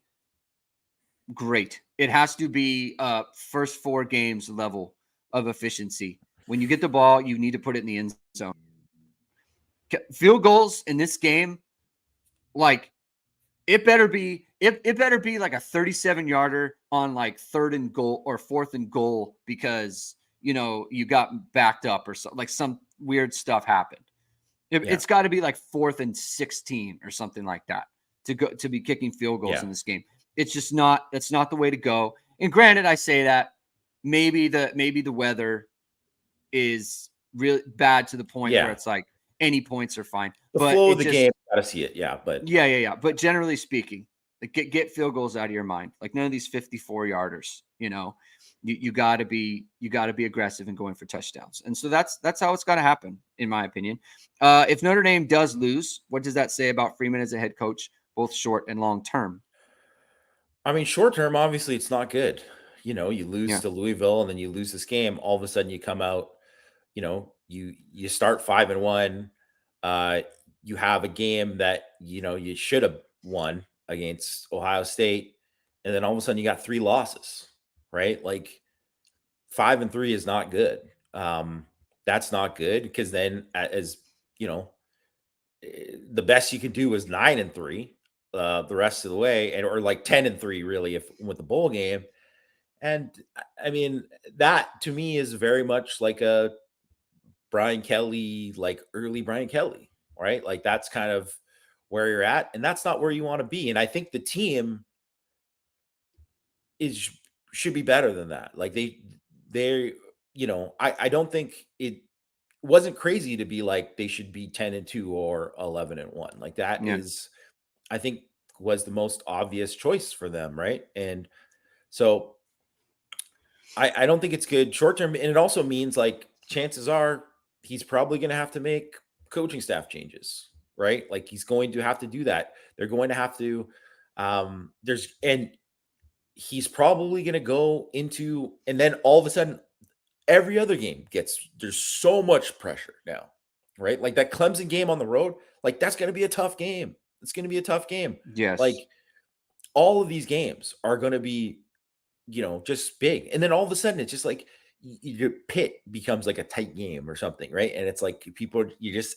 great. It has to be first 4 games level of efficiency. When you get the ball, you need to put it in the end zone. Field goals in this game, like, it better be like a 37-yarder on like 3rd and goal or 4th and goal because you got backed up or so, like some weird stuff happened. It's got to be like 4th and 16 or something like that to be kicking field goals in this game. It's just not. That's not the way to go. And granted, I say that maybe the weather is really bad to the point where it's like any points are fine. The flow of the game, gotta see it. But But generally speaking, like get field goals out of your mind. Like none of these 54-yarders. You got to be aggressive and going for touchdowns. And so that's how it's got to happen, in my opinion. If Notre Dame does lose, what does that say about Freeman as a head coach, both short and long term? I mean, short term, obviously, it's not good. You lose to Louisville, and then you lose this game. All of a sudden, you come out. You start 5-1. You have a game that you should have won against Ohio State, and then all of a sudden you got 3 losses. Right? Like 5-3 is not good. That's not good because then, as the best you could do was 9-3 the rest of the way, or like 10-3 really if with the bowl game. And I mean, that to me is very much like a Brian Kelly, like early Brian Kelly, right? Like that's kind of where you're at, and that's not where you want to be. And I think the team should be better than that. Like they I don't think it wasn't crazy to be like they should be 10-2 or 11-1. Like that is, I think, was the most obvious choice for them, right? And so I don't think it's good short term. And it also means like chances are he's probably going to have to make coaching staff changes, right? Like he's going to have to do that. They're going to have to and he's probably going to go into, and then all of a sudden every other game there's so much pressure now, right? Like that Clemson game on the road, like that's going to be a tough game. It's going to be a tough game. Yes. Like all of these games are going to be, just big. And then all of a sudden it's just like your Pitt becomes like a tight game or something, right? And it's like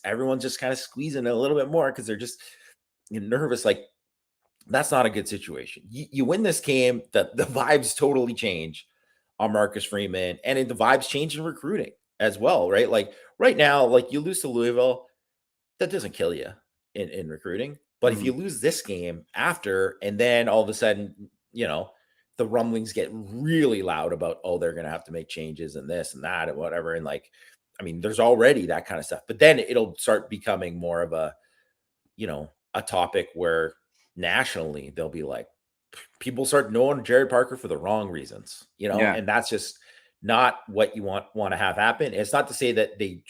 everyone's just kind of squeezing a little bit more because they're just nervous. Like that's not a good situation. You win this game, the vibes totally change on Marcus Freeman, and the vibes change in recruiting as well, right? Like right now, like you lose to Louisville, that doesn't kill you in recruiting. But if you lose this game after, and then all of a sudden, the rumblings get really loud about, oh, they're going to have to make changes and this and that and whatever. And like, I mean, there's already that kind of stuff, but then it'll start becoming more of a topic where nationally they'll be like, people start knowing Jared Parker for the wrong reasons, and that's just not what you want to have happen. It's not to say that they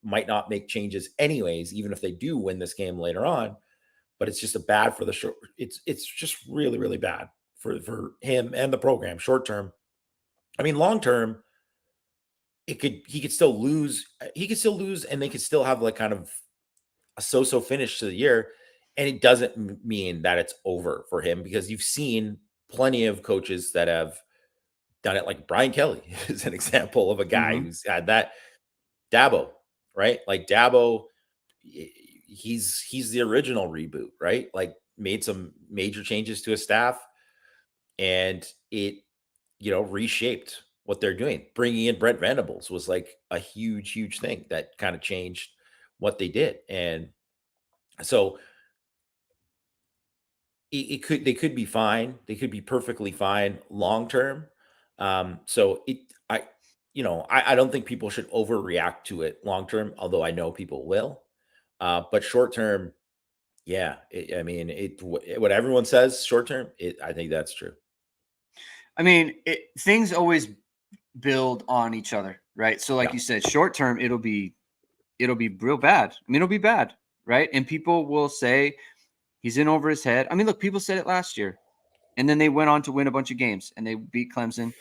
might not make changes anyways, even if they do win this game later on, but it's just bad for the short. It's just really, really bad for him and the program short term. I mean, long term, he could still lose. He could still lose, and they could still have like kind of a so-so finish to the year. And it doesn't mean that it's over for him because you've seen plenty of coaches that have done it. Like Brian Kelly is an example of a guy who's had that. Dabo, right? Like Dabo, he's the original reboot, right? Like made some major changes to his staff, and it, reshaped what they're doing. Bringing in Brent Venables was like a huge thing that kind of changed what they did. And so they could be fine. They could be perfectly fine long term. So I don't think people should overreact to it long term, although I know people will. But short term, yeah, what everyone says short term, I think that's true. I mean, things always build on each other, right? So like you said, short term, it'll be real bad. I mean, it'll be bad, right? And people will say he's in over his head. I mean, look, people said it last year, and then they went on to win a bunch of games, and they beat Clemson,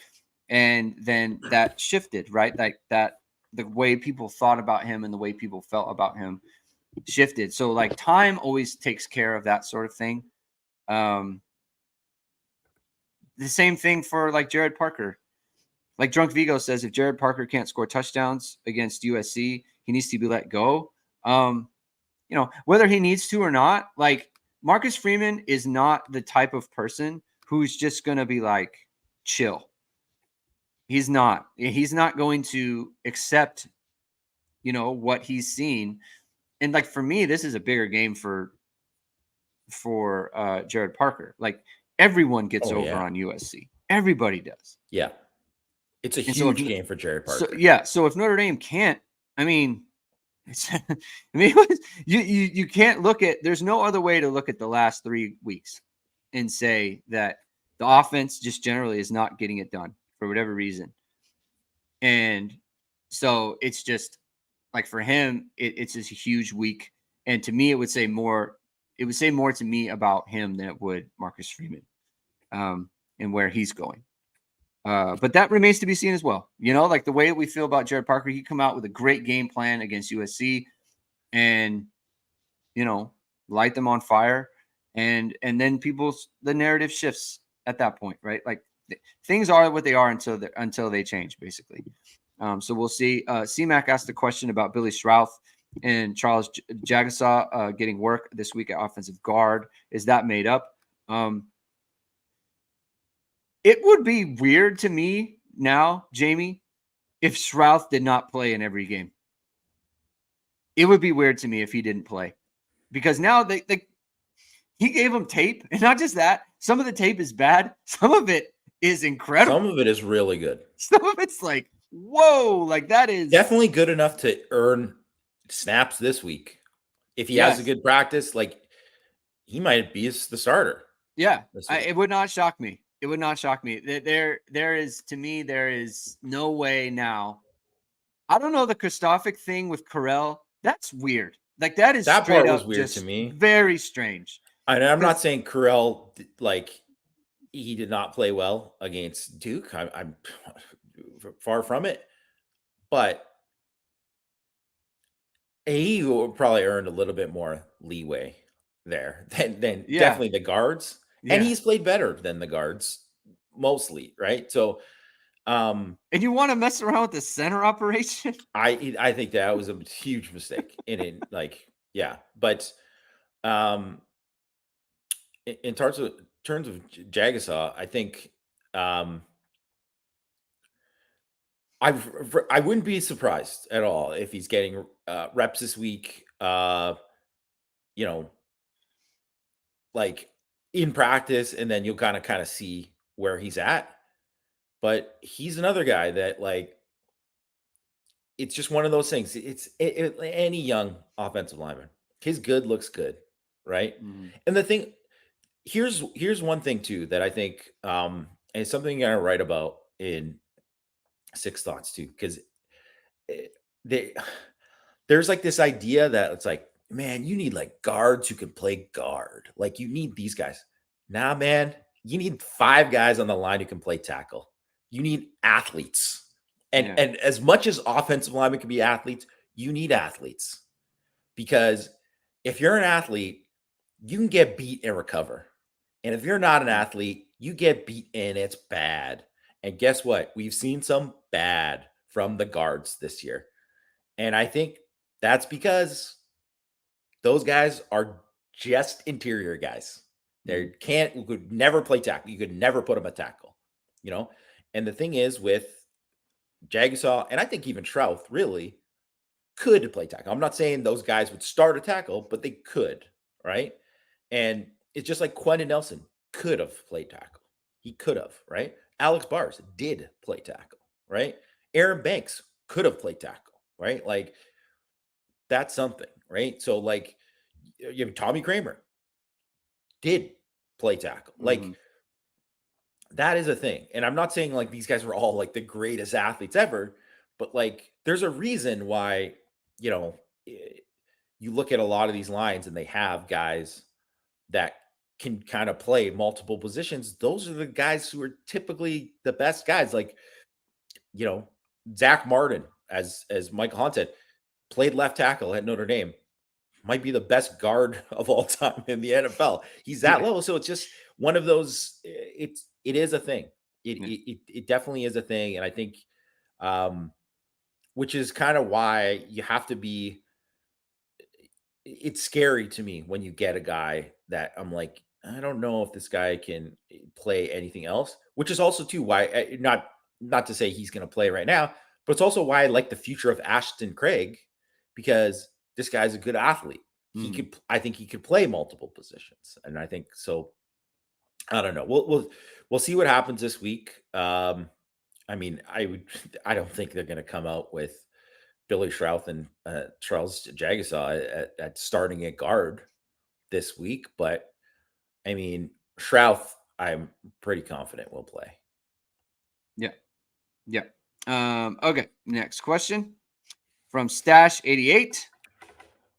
and then that shifted, right? Like that, the way people thought about him and the way people felt about him shifted. So like time always takes care of that sort of thing. The same thing for like Jared Parker. Like Drunk Vigo says, if Jared Parker can't score touchdowns against USC, he needs to be let go. Whether he needs to or not, like Marcus Freeman is not the type of person who's just going to be like chill. He's not going to accept, what he's seen. And like, for me, this is a bigger game for Jared Parker. Like everyone gets over on USC. Everybody does. Yeah. It's a huge game for Jared Parker. So if Notre Dame can't, I mean, you can't look at, there's no other way to look at the last 3 weeks and say that the offense just generally is not getting it done for whatever reason. And so it's just like for him, it's just a huge week. And to me, it would say more to me about him than it would Marcus Freeman, and where he's going. But that remains to be seen as well. Like the way we feel about Jared Parker, he come out with a great game plan against USC and, light them on fire. And then the narrative shifts at that point, right? Like things are what they are until they change, basically. So we'll see. CMAC asked a question about Billy Strouth and Charles Jagasaw getting work this week at offensive guard. Is that made up? It would be weird to me now, Jamie, if Strouth did not play in every game. It would be weird to me if he didn't play, because now he gave him tape, and not just that. Some of the tape is bad. Some of it is incredible. Some of it is really good. Some of it's like, whoa, like that is definitely good enough to earn snaps this week. If he has a good practice, like he might be the starter. Yeah, it would not shock me. It would not shock me. There is no way now. I don't know, the Christophic thing with Carell. That's weird. Like that part was weird to me. Very strange. I'm not saying Carell like he did not play well against Duke. I'm far from it, but he probably earned a little bit more leeway there than definitely the guards. Yeah. And he's played better than the guards mostly, right? So and you want to mess around with the center operation? I think that was a huge mistake. But in terms of Jagasaw, I think I wouldn't be surprised at all if he's getting reps this week. Like in practice, and then you'll kind of see where he's at. But he's another guy that, like, it's just one of those things. It's any young offensive lineman. His good looks good, right? Mm-hmm. And the thing, here's one thing too that I think, and it's something I write about in Six Thoughts too, because there's like this idea that it's like, man, you need like guards who can play guard. Like you need these guys. Nah, man, you need 5 guys on the line who can play tackle. You need athletes. And as much as offensive linemen can be athletes, you need athletes. Because if you're an athlete, you can get beat and recover. And if you're not an athlete, you get beat and it's bad. And guess what? We've seen some bad from the guards this year. And I think that's because those guys are just interior guys. They can't, you could never play tackle. You could never put them a tackle, you know? And the thing is with Jagasaw, and I think even Trouth really could play tackle. I'm not saying those guys would start a tackle, but they could, right? And it's just like Quentin Nelson could have played tackle. He could have, right? Alex Bars did play tackle, right? Aaron Banks could have played tackle, right? Like that's something, right? So like you have Tommy Kramer did play tackle. Like that is a thing. And I'm not saying like these guys were all like the greatest athletes ever, but like there's a reason why, you know, you look at a lot of these lines and they have guys that can kind of play multiple positions. Those are the guys who are typically the best guys. Like, you know, Zach Martin, as Michael Hunt said, played left tackle at Notre Dame, might be the best guard of all time in the NFL. He's that level. So it's just one of those, it is a thing. It definitely is a thing. And I think, which is kind of why you have to be, it's scary to me when you get a guy that I'm like, I don't know if this guy can play anything else, which is also too why not to say he's going to play right now, but it's also why I like the future of Ashton Craig, because this guy's a good athlete. I think he could play multiple positions. And I think so. I don't know. We'll see what happens this week. I mean, I don't think they're going to come out with Billy Shrouth and Charles Jagasaw at starting at guard this week. But I mean, Shrouth, I'm pretty confident will play. Yeah. Okay. Next question from Stash 88.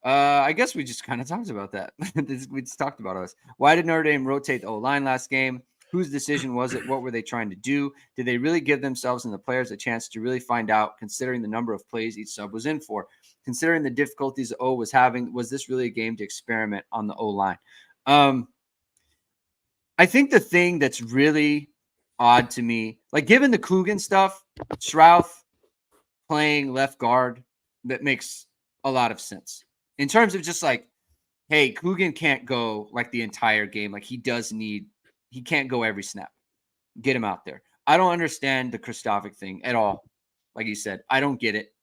I guess we just kind of talked about that. We just talked about us. Why did Notre Dame rotate the O-line last game? Whose decision was it? What were they trying to do? Did they really give themselves and the players a chance to really find out, considering the number of plays each sub was in for? Considering the difficulties O was having, was this really a game to experiment on the O-line? I think the thing that's really odd to me, like given the Coogan stuff, Shrouth playing left guard, that makes a lot of sense. In terms of just like, hey, Coogan can't go like the entire game. Like he can't go every snap. Get him out there. I don't understand the Kristovic thing at all. Like you said, I don't get it.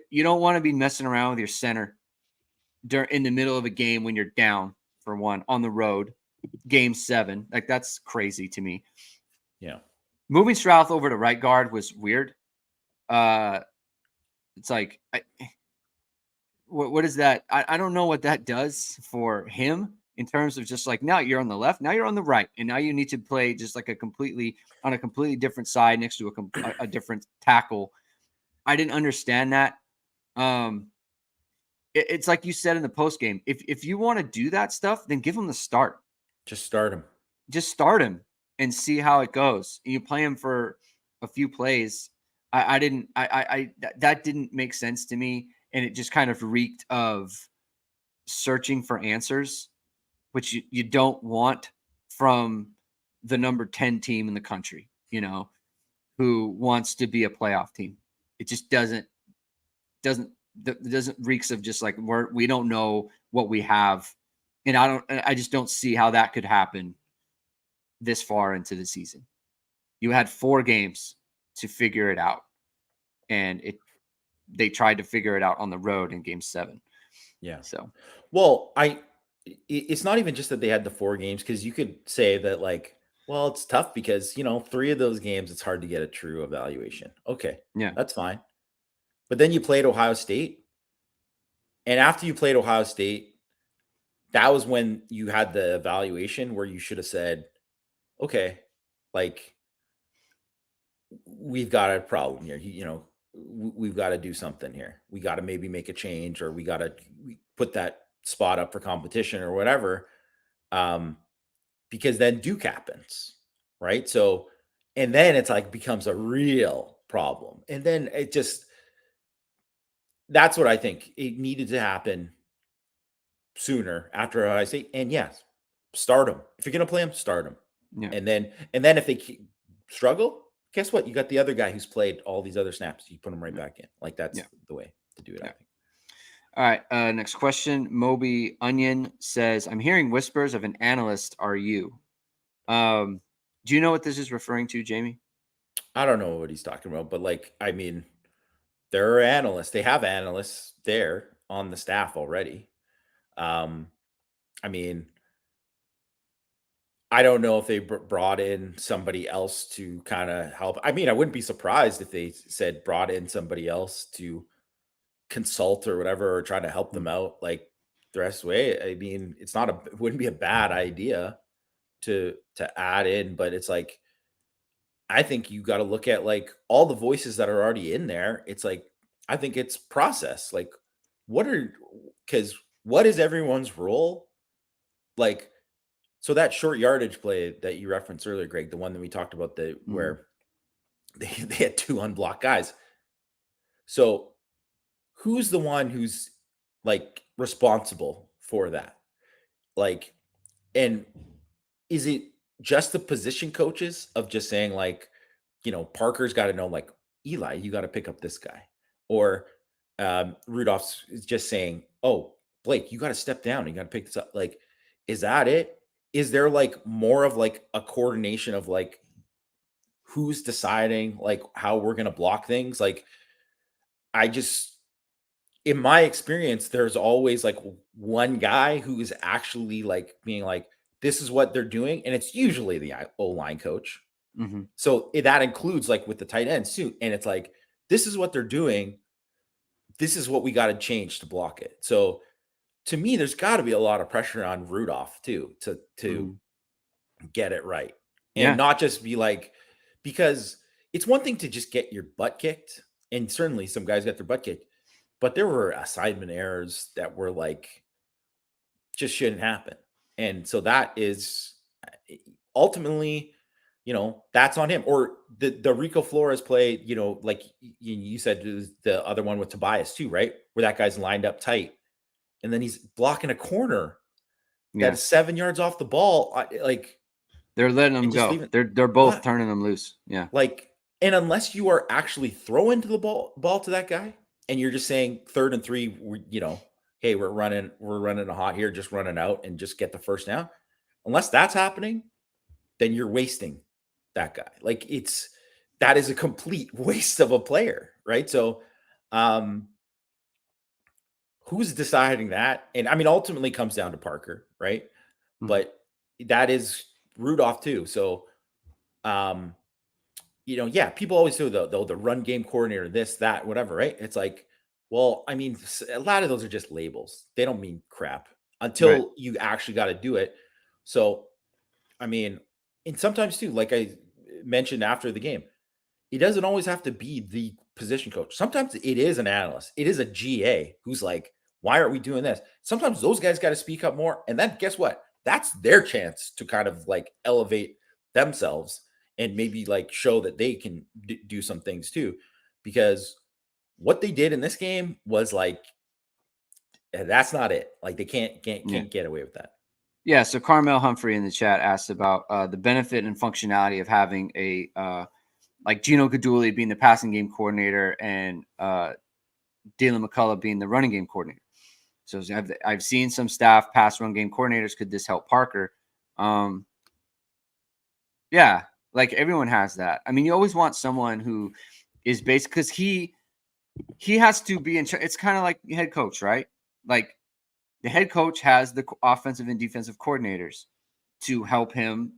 You don't want to be messing around with your center in the middle of a game when you're down for one on the road, game 7. Like that's crazy to me. Yeah. Moving Strouth over to right guard was weird. It's like, what is that? I don't know what that does for him in terms of just like, now you're on the left, now you're on the right, and now you need to play just like on a completely different side next to a different tackle. I didn't understand that. It's like you said in the post game. If you want to do that stuff, then give him the start. Just start him. Just start him and see how it goes. You play him for a few plays. That didn't make sense to me. And it just kind of reeked of searching for answers, which you don't want from the number 10 team in the country, who wants to be a playoff team. It just doesn't reeks of just like, we don't know what we have. And I just don't see how that could happen this far into the season. You had 4 games to figure it out. And they tried to figure it out on the road in game 7. Yeah. So, well, it's not even just that they had the 4 games, because you could say that like, well, it's tough because 3 of those games it's hard to get a true evaluation. Okay, yeah, that's fine. But then you played Ohio State, and after you played Ohio State, that was when you had the evaluation where you should have said, okay, like we've got a problem here. We've got to do something here. We got to maybe make a change, or we got to put that spot up for competition or whatever. Because then Duke happens, right? So, and then it's like becomes a real problem. And then that's what I think it needed to happen sooner after I say, and yes, start him. If you're going to play him, start him. Yeah. And then if they struggle, guess what? You got the other guy who's played all these other snaps. You put him right back in. Like that's Yeah. the way to do it, I Yeah. think. All right. Next question. Moby Onion says, I'm hearing whispers of an analyst. Are you? Do you know what this is referring to, Jamie? I don't know what he's talking about, but like, I mean, there are analysts. They have analysts there on the staff already. I mean, I don't know if they brought in somebody else to kind of help. I mean, I wouldn't be surprised if they said brought in somebody else to consult or whatever, or try to help them out like the rest of the way. I mean, it wouldn't be a bad idea to add in, but it's like I think you got to look at like all the voices that are already in there. It's like I think it's process. Like what are because what is everyone's role? Like so that short yardage play that you referenced earlier, Greg, the one that we talked about Mm-hmm. where they had two unblocked guys. So who's the one who's like responsible for that? Like, and is it just the position coaches of just saying like, Parker's got to know like Eli, you got to pick up this guy, or Rudolph's is just saying, oh Blake, you got to step down, you got to pick this up. Like, is that it? Is there like more of like a coordination of like who's deciding like how we're gonna block things? Like, I just in my experience, there's always like one guy who is actually like being like, this is what they're doing. And it's usually the O line coach. Mm-hmm. So that includes like with the tight end suit. And it's like, this is what they're doing. This is what we got to change to block it. So to me, there's got to be a lot of pressure on Rudolph too, to Mm-hmm. get it right. And Yeah. not just be like, because it's one thing to just get your butt kicked. And certainly some guys got their butt kicked, but there were assignment errors that were like, just shouldn't happen. And so that is ultimately, that's on him. Or the Rico Flores play, like you said, the other one with Tobias too, right? Where that guy's lined up tight and then he's blocking a corner that Yeah. is 7 yards off the ball. Like, They're letting them and just go. leaving They're both what? turning them loose. Yeah. Like, and unless you are actually throwing to the ball to that guy, and you're just saying 3rd and 3, hey, we're running a hot here, just running out and just get the first down. Unless that's happening, then you're wasting that guy. Like that is a complete waste of a player, right? So, who's deciding that? And I mean, ultimately comes down to Parker, right? Mm-hmm. But that is Rudolph too. So, yeah, people always do the run game coordinator, this, that, whatever, right? It's like, well, I mean, a lot of those are just labels. They don't mean crap Right. until you actually got to do it. So, I mean, and sometimes too, like I mentioned after the game, it doesn't always have to be the position coach. Sometimes it is an analyst. It is a GA who's like, why aren't we doing this? Sometimes those guys got to speak up more. And then guess what? That's their chance to kind of like elevate themselves and maybe like show that they can do some things too. Because what they did in this game was like, that's not it. Like they can't Yeah. get away with that. Yeah. So Carmel Humphrey in the chat asked about the benefit and functionality of having a like Gino Gaduli being the passing game coordinator and Dylan McCullough being the running game coordinator. So I've seen some staff pass run game coordinators. Could this help Parker? Yeah, like everyone has that. I mean, you always want someone who is based because he has to be in charge. It's kind of like head coach, right? Like the head coach has the offensive and defensive coordinators to help him,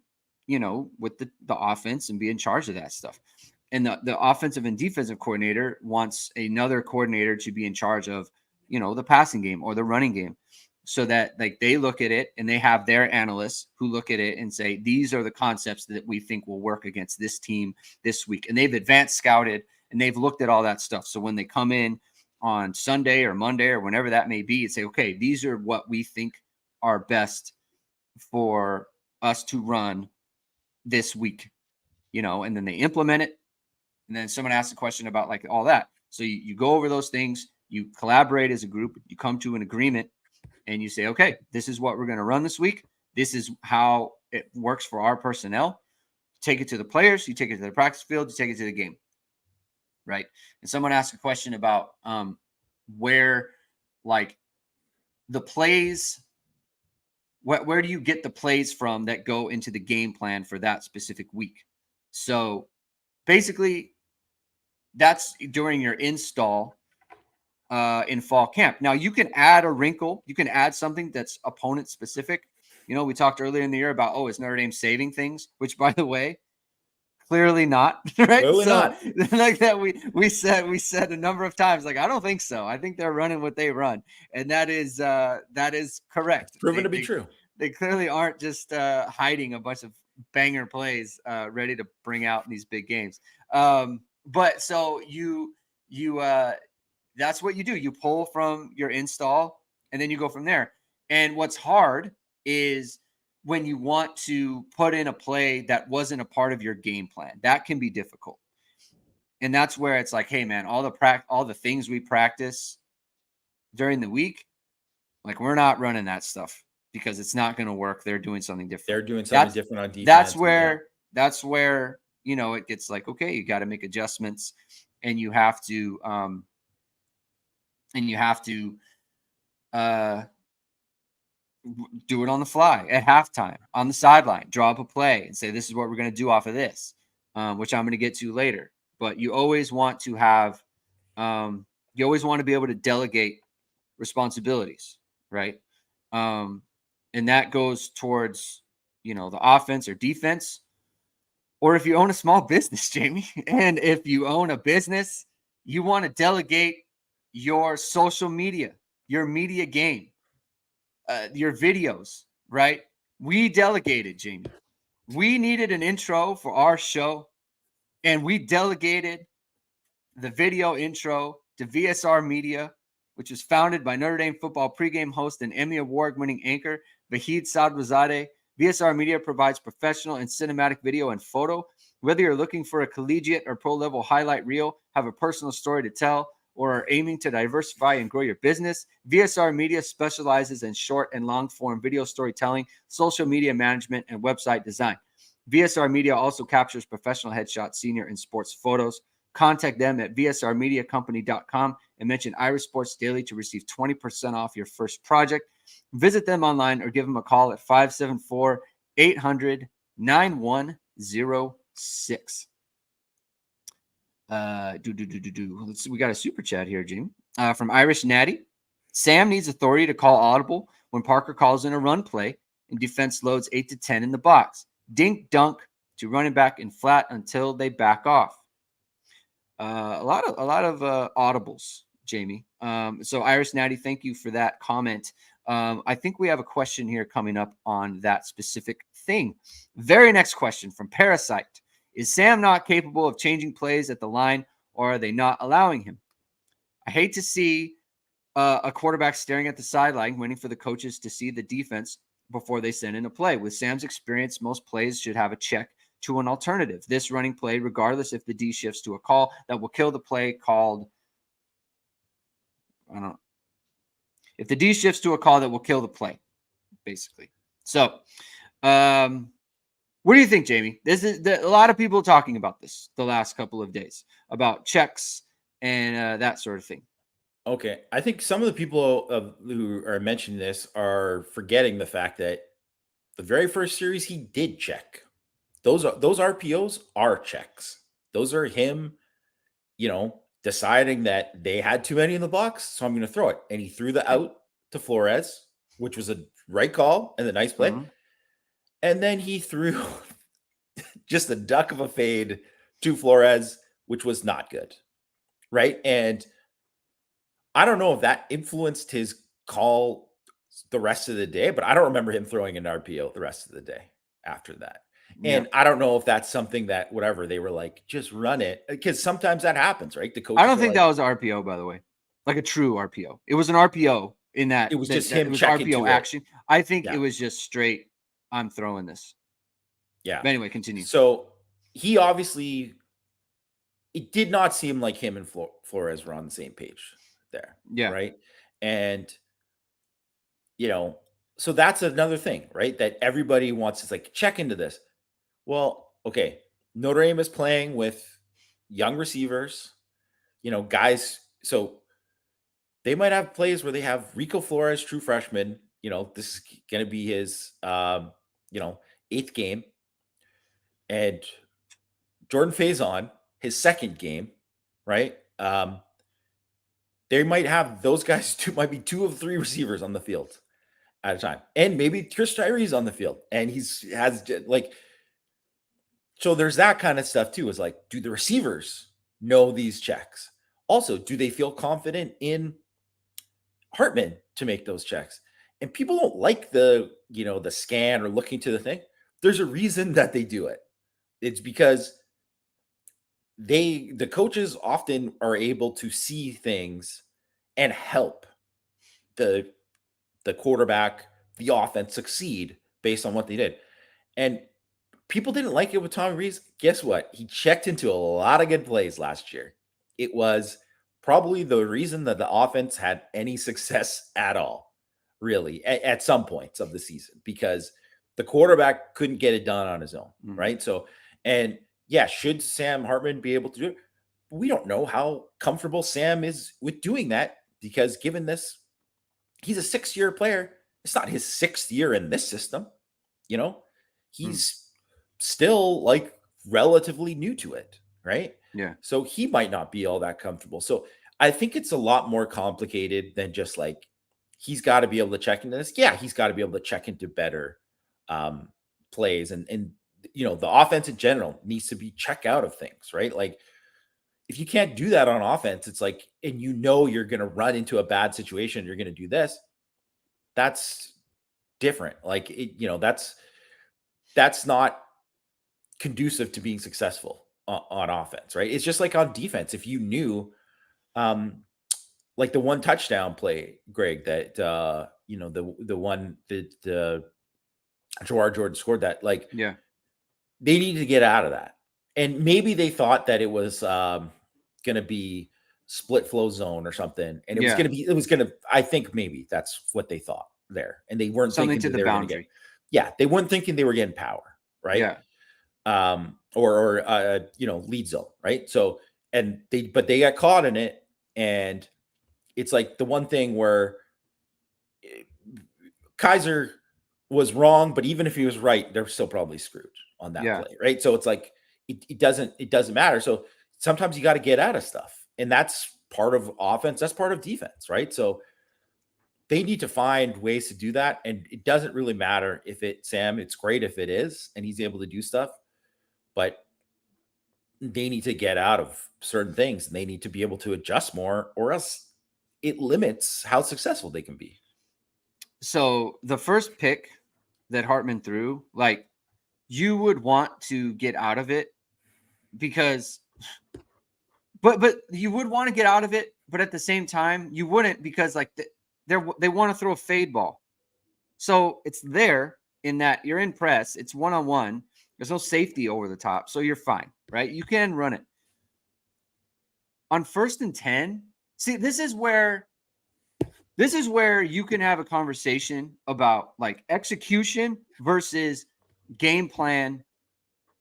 with the offense and be in charge of that stuff. And the offensive and defensive coordinator wants another coordinator to be in charge of, the passing game or the running game, so that like they look at it and they have their analysts who look at it and say, these are the concepts that we think will work against this team this week. And they've advanced scouted and they've looked at all that stuff. So when they come in on Sunday or Monday or whenever that may be, and say, okay, these are what we think are best for us to run this week, and then they implement it. And then someone asks a question about like all that. So you go over those things, you collaborate as a group, you come to an agreement, and you say, okay, this is what we're going to run this week. This is how it works for our personnel. Take it to the players, you take it to the practice field, you take it to the game. Right. And someone asked a question about where like the plays, where do you get the plays from that go into the game plan for that specific week? So basically, that's during your install in fall camp. Now you can add a wrinkle, you can add something that's opponent specific. We talked earlier in the year about, is Notre Dame saving things? Which, by the way, clearly not, right? Clearly So not. like that, we said a number of times, like, I don't think so. I think they're running what they run, and that is correct. It's proven to be true. They clearly aren't just hiding a bunch of banger plays ready to bring out in these big games. But so you that's what you do. You pull from your install, and then you go from there. And what's hard is when you want to put in a play that wasn't a part of your game plan. That can be difficult. And that's where it's like, hey man, all the things we practice during the week, like, we're not running that stuff because it's not going to work. They're doing something different. They're doing something different on defense. That's where, it gets like, okay, you got to make adjustments, and you have to do it on the fly at halftime, on the sideline, draw up a play and say, this is what we're going to do off of this, which I'm going to get to later. But you always want to have, you always want to be able to delegate responsibilities, right? And that goes towards, the offense or defense, or if you own a small business, Jamie, and if you own a business, you want to delegate your social media, your media game, your videos, right? We delegated, Jamie. We needed an intro for our show, and we delegated the video intro to VSR Media, which was founded by Notre Dame football pregame host and Emmy Award-winning anchor Vahid Sadwazadeh. VSR Media provides professional and cinematic video and photo. Whether you're looking for a collegiate or pro-level highlight reel, have a personal story to tell, or are aiming to diversify and grow your business, VSR Media specializes in short and long-form video storytelling, social media management, and website design. VSR Media also captures professional headshots, senior, and sports photos. Contact them at vsrmediacompany.com and mention Irish Sports Daily to receive 20% off your first project. Visit them online or give them a call at 574-800-9106. Let's see, we got a super chat here, Jim, from Irish Natty. Sam needs authority to call audible when Parker calls in a run play and defense loads 8 to 10 in the box. Dink dunk to running back in flat until they back off. A lot of audibles, Jamie. So Irish Natty, thank you for that comment. I think we have a question here coming up on that specific thing. Very next question from Parasite. Is Sam not capable of changing plays at the line, or are they not allowing him? I hate to see a quarterback staring at the sideline, waiting for the coaches to see the defense before they send in a play. With Sam's experience, most plays should have a check to an alternative. This running play, regardless if the D shifts to a call that will kill the play called, if the D shifts to a call that will kill the play, basically. So, what do you think, Jamie? This is a lot of people talking about this the last couple of days about checks and that sort of thing. Okay, I think some of the people who are mentioning this are forgetting the fact that the very first series he did check. Those RPOs are checks. Those are him, deciding that they had too many in the box, so I'm going to throw it. And he threw the out to Flores, which was a right call and a nice play. Mm-hmm. And then he threw just a duck of a fade to Flores, which was not good, right? And I don't know if that influenced his call the rest of the day, but I don't remember him throwing an RPO the rest of the day after that. And I don't know if that's something that they were like, just run it, because sometimes that happens, right? The coach. I don't think that was RPO, by the way, like a true RPO. It was an RPO in that it was just him checking RPO action. I think it was just straight, I'm throwing this. Yeah. But anyway, continue. So he obviously, it did not seem like him and Flores were on the same page there. Yeah. Right. And, So that's another thing, right? That everybody wants to like check into this. Well, okay, Notre Dame is playing with young receivers, guys. So they might have plays where they have Rico Flores, true freshman. This is going to be his, 8th game, and Jordan Faison, his 2nd game, right? They might have those guys. Might be 2 of 3 receivers on the field at a time, and maybe Chris Tyree's on the field, and so there's that kind of stuff too. Is like, do the receivers know these checks? Also, do they feel confident in Hartman to make those checks? And people don't like the scan or looking to the thing. There's a reason that they do it. It's because the coaches often are able to see things and help the quarterback, the offense succeed based on what they did. And people didn't like it with Tommy Rees. Guess what? He checked into a lot of good plays last year. It was probably the reason that the offense had any success at all, really, at some points of the season, because the quarterback couldn't get it done on his own, right? So, and yeah, should Sam Hartman be able to do it? We don't know how comfortable Sam is with doing that, because given this, he's a 6-year player. It's not his 6th year in this system. He's still like relatively new to it, right? Yeah. So he might not be all that comfortable. So I think it's a lot more complicated than just like, he's got to be able to check into this. Yeah, he's got to be able to check into better plays. And the offense in general needs to be check out of things, right? Like, if you can't do that on offense, it's like, and you're going to run into a bad situation, you're going to do this. That's different. Like, that's not conducive to being successful on offense, right? It's just like on defense. If you knew, like the one touchdown play, Greg, that the one that Jawar Jordan scored, that like, Yeah, they needed to get out of that. And maybe they thought that it was going to be split flow zone or something, and it was going to I think maybe that's what they thought there, and they weren't something thinking to that the they were going to boundary. they weren't thinking they were getting power, right? Yeah, or lead zone, right? So, and they got caught in it, and it's like the one thing where Kaiser was wrong, but even if he was right, they're still probably screwed on that play, right? So it's like it doesn't matter. So sometimes you got to get out of stuff, and that's part of offense, that's part of defense, right? So they need to find ways to do that, and it doesn't really matter if it's great if it is, and he's able to do stuff, but they need to get out of certain things, and they need to be able to adjust more, or else it limits how successful they can be. So the first pick that Hartman threw, like, you would want to get out of it because, but you would want to get out of it, but at the same time you wouldn't, because like they want to throw a fade ball. So it's there in that you're in press. It's one-on-one. There's no safety over the top. So you're fine, right? You can run it. On 1st and 10, see, this is where you can have a conversation about like execution versus game plan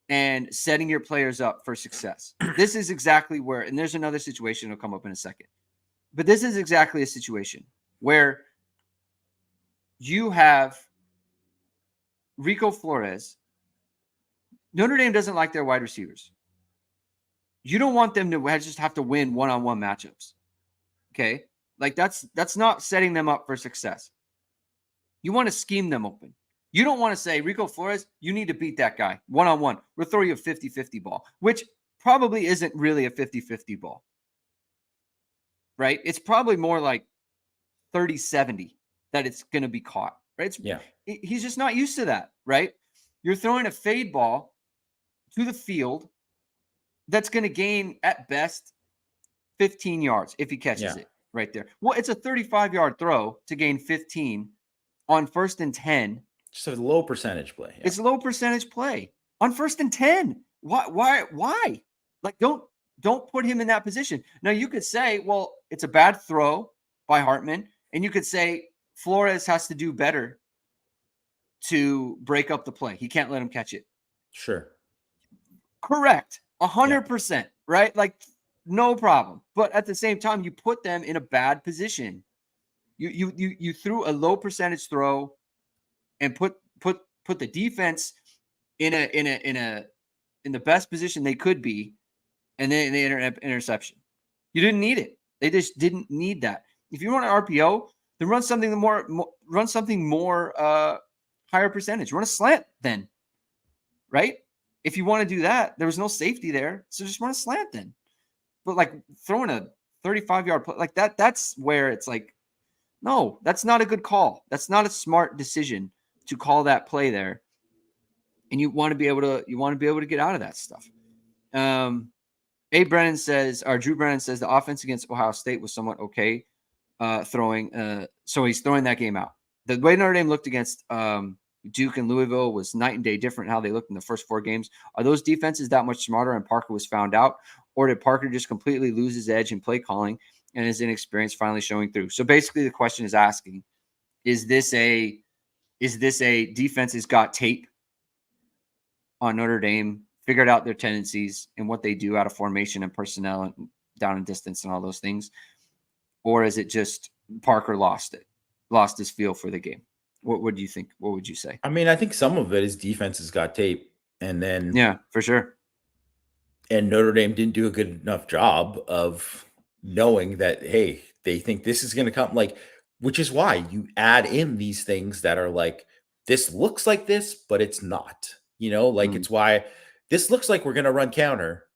and setting your players up for success. This is exactly where, and there's another situation that'll come up in a second, but this is exactly a situation where you have Rico Flores. Notre Dame doesn't like their wide receivers. You don't want them to just have to win one-on-one matchups. Okay? Like that's not setting them up for success. You want to scheme them open. You don't want to say, Rico Flores, you need to beat that guy one-on-one. We'll throw you a 50-50 ball, which probably isn't really a 50-50 ball. Right? It's probably more like 30-70 that it's going to be caught. Right? He's just not used to that, right? You're throwing a fade ball to the field that's going to gain at best 15 yards if he catches it right there. Well, it's a 35-yard throw to gain 15 on 1st and 10. Just a low percentage play. Yeah. It's a low percentage play on 1st and 10. Why? Like, don't put him in that position. Now, you could say, well, it's a bad throw by Hartman, and you could say Flores has to do better to break up the play. He can't let him catch it. Sure. Correct. 100%, right? Like, no problem. But at the same time, you put them in a bad position. You threw a low percentage throw and put the defense in the best position they could be, and then the interception. You didn't need it. They just didn't need that. If you want an RPO, then run something more higher percentage. Run a slant then, right? If you want to do that, there was no safety there, so just run a slant then. But like throwing a 35-yard play like that's where it's like, no, that's not a good call. That's not a smart decision to call that play there. And you want to be able to get out of that stuff. Drew Brennan says the offense against Ohio State was somewhat okay throwing. So he's throwing that game out. The way Notre Dame looked against Duke and Louisville was night and day different how they looked in the first 4 games. Are those defenses that much smarter and Parker was found out? Or did Parker just completely lose his edge in play calling and his inexperience finally showing through? So basically the question is asking, is this a defense that's got tape on Notre Dame, figured out their tendencies and what they do out of formation and personnel and down and distance and all those things? Or is it just Parker lost his feel for the game? What would you think? What would you say? I mean, I think some of it is defense has got tape, and then yeah, for sure. And Notre Dame didn't do a good enough job of knowing that, hey, they think this is going to come, like, which is why you add in these things that are like, this looks like this, but it's not, it's why this looks like we're going to run counter,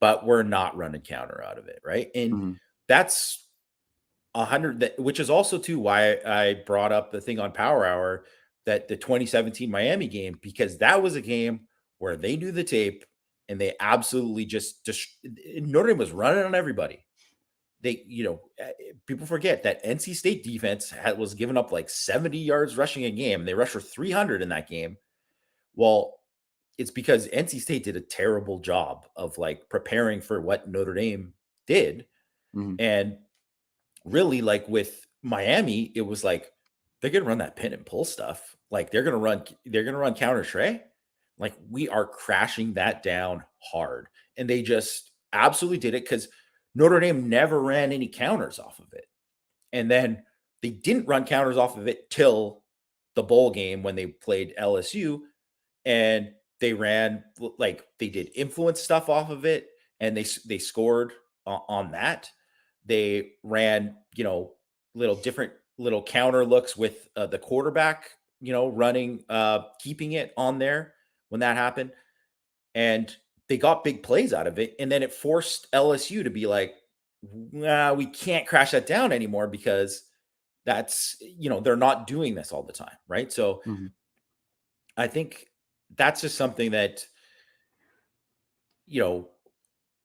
but we're not running counter out of it. Right. And that's 100, which is also too why I brought up the thing on Power Hour, that the 2017 Miami game, because that was a game where they knew the tape and they absolutely just Notre Dame was running on everybody. They, people forget that NC State defense was giving up like 70 yards rushing a game. They rushed for 300 in that game. Well, it's because NC State did a terrible job of like preparing for what Notre Dame did. And really, like with Miami, it was like, they're going to run that pin and pull stuff. Like they're going to run counter Trey. Like we are crashing that down hard. And they just absolutely did it because Notre Dame never ran any counters off of it. And then they didn't run counters off of it till the bowl game when they played LSU. And they ran, like they did influence stuff off of it. And they scored on that. They ran, little counter looks with the quarterback, running, keeping it on there when that happened. And they got big plays out of it. And then it forced LSU to be like, nah, we can't crash that down anymore because that's, they're not doing this all the time. Right. So I think that's just something that,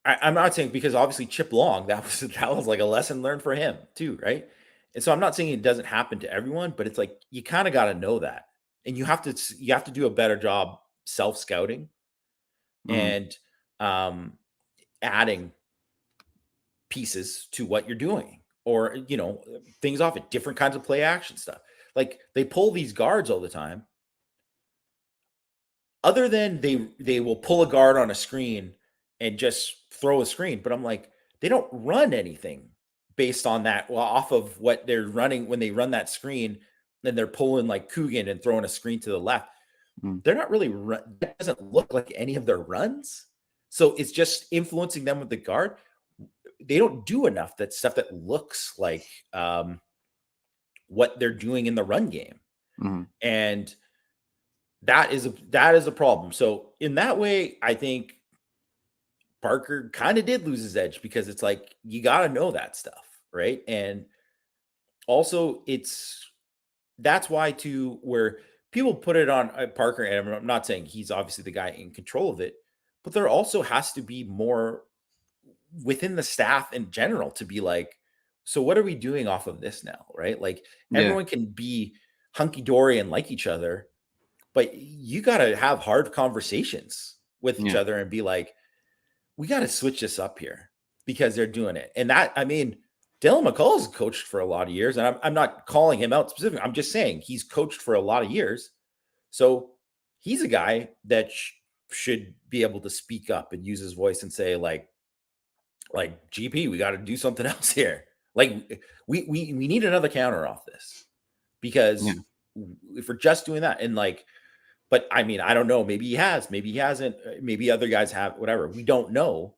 I'm not saying, because obviously Chip Long, that was like a lesson learned for him too. Right. And so I'm not saying it doesn't happen to everyone, but it's like, you kind of got to know that. And you have to do a better job self-scouting and adding pieces to what you're doing, or, things off it, different kinds of play action stuff. Like they pull these guards all the time. Other than they will pull a guard on a screen and just throw a screen. But I'm like, they don't run anything based on that. Well, off of what they're running when they run that screen, then they're pulling like Coogan and throwing a screen to the left. They're not really that doesn't look like any of their runs. So it's just influencing them with the guard. They don't do enough that stuff that looks like what they're doing in the run game. And that is a problem. So in that way, I think Parker kind of did lose his edge, because it's like, you got to know that stuff. Right. And also that's why too, where people put it on Parker, and I'm not saying he's obviously the guy in control of it, but there also has to be more within the staff in general to be like, so what are we doing off of this now? Right. Like everyone can be hunky-dory and like each other, but you got to have hard conversations with each other and be like, we got to switch this up here because they're doing it. And that, I mean, Dylan McCall has coached for a lot of years, and I'm not calling him out specifically. I'm just saying he's coached for a lot of years. So he's a guy that should be able to speak up and use his voice and say like GP, we got to do something else here. Like we need another counter off this, Yeah. because if we're just doing that, and like, but I mean, I don't know. Maybe he has, maybe he hasn't. Maybe other guys have. Whatever. We don't know.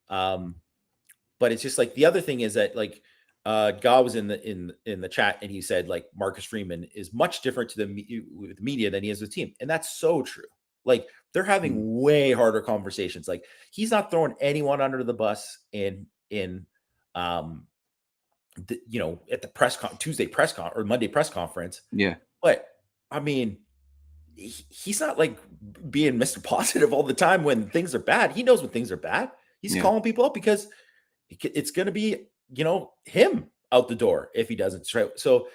But it's just like, the other thing is that, like, Gaw was in the chat, and he said like Marcus Freeman is much different to with the media than he is with team, and that's so true. Like, they're having way harder conversations. Like, he's not throwing anyone under the bus um at the Tuesday or Monday press conference. Yeah. But I mean, he's not like being Mr. Positive all the time when things are bad. He knows when things are bad. He's calling people up because it's going to be, him out the door if he doesn't. So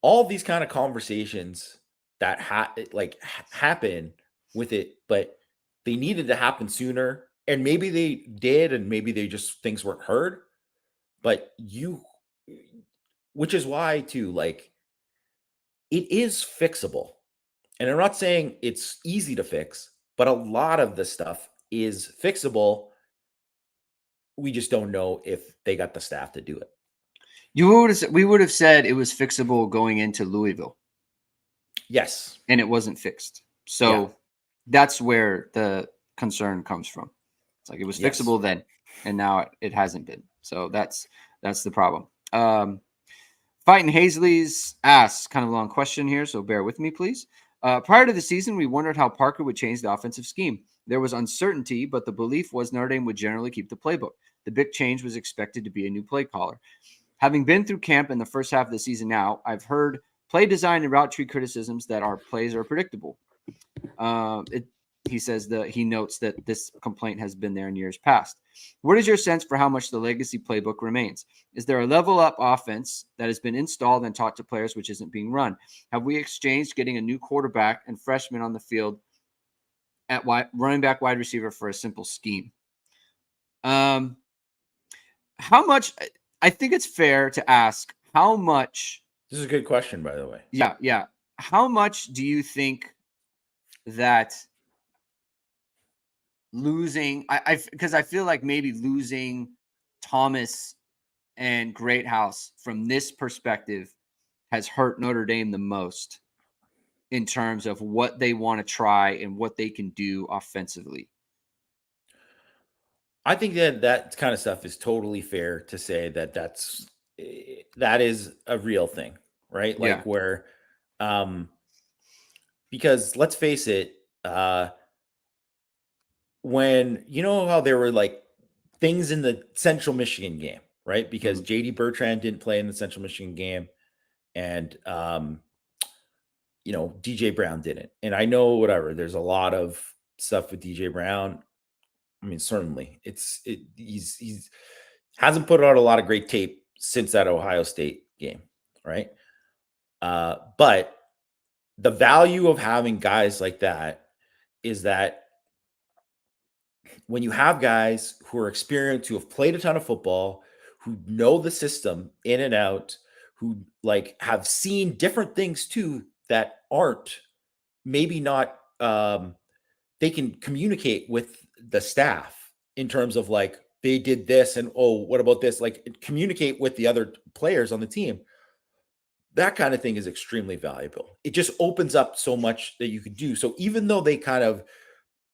all these kind of conversations that happen with it, but they needed to happen sooner. And maybe they did, and maybe things weren't heard. But which is why too, like, it is fixable. And I'm not saying it's easy to fix, but a lot of the stuff is fixable. We just don't know if they got the staff to do it. We would have said it was fixable going into Louisville. Yes. And it wasn't fixed. So that's where the concern comes from. It's like, it was fixable then, and now it hasn't been. So that's the problem. Fighting Hazley's asks, kind of a long question here, so bear with me, please. Prior to the season, we wondered how Parker would change the offensive scheme. There was uncertainty, but the belief was Notre Dame would generally keep the playbook. The big change was expected to be a new play caller. Having been through camp in the first half of the season now, I've heard play design and route tree criticisms that our plays are predictable. He says that he notes that this complaint has been there in years past. What is your sense for how much the legacy playbook remains? Is there a level up offense that has been installed and taught to players which isn't being run? Have we exchanged getting a new quarterback and freshman on the field at running back, wide receiver for a simple scheme? How much? I think it's fair to ask how much. This is a good question, by the way. Yeah. How much do you think that losing, because I feel like maybe losing Thomas and Greathouse from this perspective has hurt Notre Dame the most in terms of what they want to try and what they can do offensively? I think that kind of stuff is totally fair to say that is a real thing, right? Like, where, because let's face it, when how there were like things in the Central Michigan game, right? Because JD Bertrand didn't play in the Central Michigan game, and DJ Brown didn't. And I know, whatever, there's a lot of stuff with DJ Brown. I mean, certainly he's hasn't put out a lot of great tape since that Ohio State game, right? But the value of having guys like that is that when you have guys who are experienced, who have played a ton of football, who know the system in and out, who like have seen different things too that aren't maybe not, they can communicate with the staff in terms of like, they did this and, oh, what about this? Like, communicate with the other players on the team. That kind of thing is extremely valuable. It just opens up so much that you could do. So even though they kind of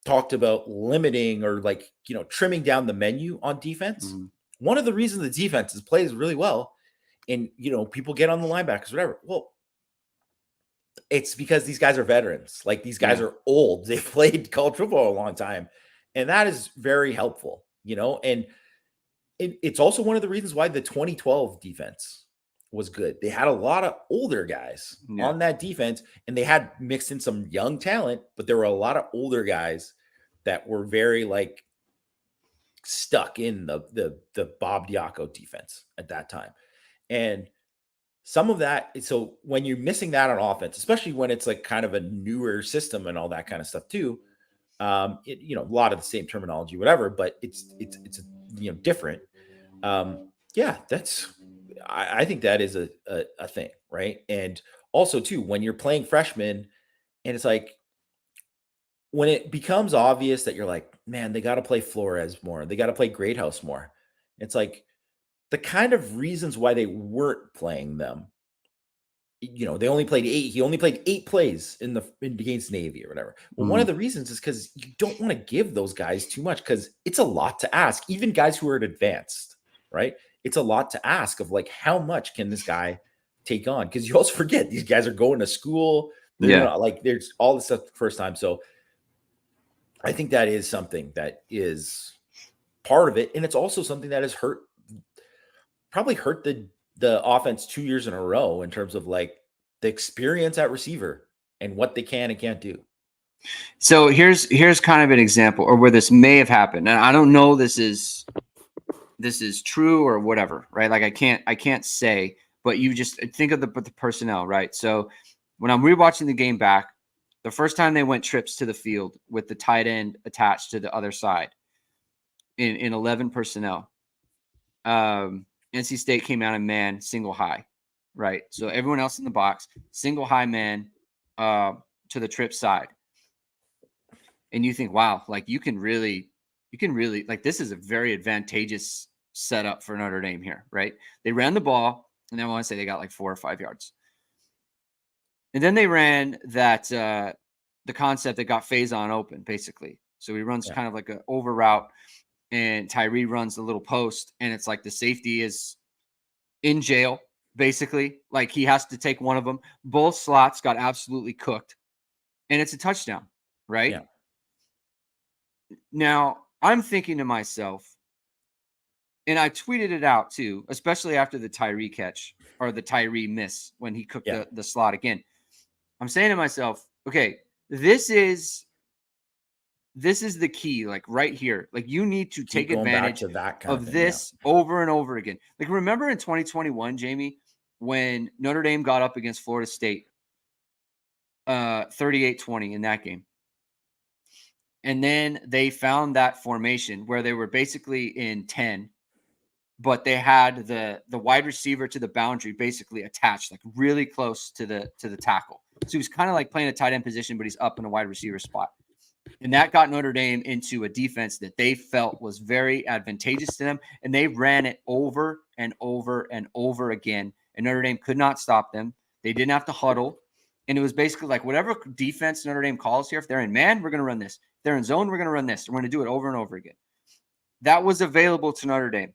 talked about limiting or like, trimming down the menu on defense, one of the reasons the defense plays really well, and, people get on the linebackers, whatever. Well, it's because these guys are veterans. Like, these guys are old. They've played college football a long time. And that is very helpful, and it's also one of the reasons why the 2012 defense was good. They had a lot of older guys on that defense, and they had mixed in some young talent, but there were a lot of older guys that were very like stuck in the Bob Diaco defense at that time. And some of that, so when you're missing that on offense, especially when it's like kind of a newer system and all that kind of stuff too, a lot of the same terminology, whatever, but it's different. I think that is a thing, right? And also too, when you're playing freshmen And it's like, when it becomes obvious that you're like, man, they got to play Flores more, they got to play Greathouse more. It's like the kind of reasons why they weren't playing them. They only played 8. He only played 8 plays against Navy or whatever. Well, one of the reasons is because you don't want to give those guys too much, because it's a lot to ask. Even guys who are advanced, right? It's a lot to ask of like, how much can this guy take on? Because you also forget these guys are going to school. They're not, like, there's all this stuff the first time. So I think that is something that is part of it. And it's also something that has probably hurt the offense 2 years in a row in terms of like the experience at receiver and what they can and can't do. So here's kind of an example, or where this may have happened. And I don't know this is true or whatever, right? Like I can't say, but you just think of the personnel, right? So when I'm rewatching the game back, the first time they went trips to the field with the tight end attached to the other side in 11 personnel, NC State came out in man single high, right? So everyone else in the box, single high man to the trip side. And you think, wow, like you can really like, this is a very advantageous setup for Notre Dame here, right? They ran the ball, and I want to say they got like 4 or 5 yards. And then they ran that the concept that got Faison open, basically. So he runs kind of like an over route, and Tyree runs the little post, and it's like the safety is in jail, basically. Like he has to take one of them. Both slots got absolutely cooked, and it's a touchdown, right? Yeah. Now, I'm thinking to myself, and I tweeted it out too, especially after the Tyree catch or the Tyree miss when he cooked the slot again. I'm saying to myself, okay, this is the key, like right here. Like you need to take advantage of this over and over again. Like remember in 2021, Jamie, when Notre Dame got up against Florida State 38-20 in that game. And then they found that formation where they were basically in 10, but they had the wide receiver to the boundary basically attached, like really close to the tackle. So he was kind of like playing a tight end position, but he's up in a wide receiver spot. And that got Notre Dame into a defense that they felt was very advantageous to them. And they ran it over and over and over again. And Notre Dame could not stop them. They didn't have to huddle. And it was basically like whatever defense Notre Dame calls here, if they're in man, we're going to run this. If they're in zone, we're going to run this. We're going to do it over and over again. That was available to Notre Dame.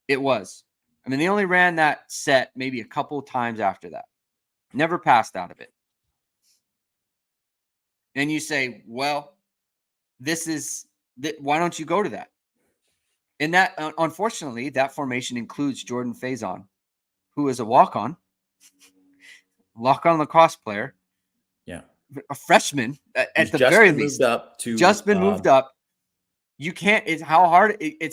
It was. I mean, they only ran that set maybe a couple of times after that. Never passed out of it. And you say, well, why don't you go to that? And that, unfortunately, that formation includes Jordan Faison, who is a walk-on lacrosse player. Yeah. A freshman at the very least. Just been moved up. You can't, it's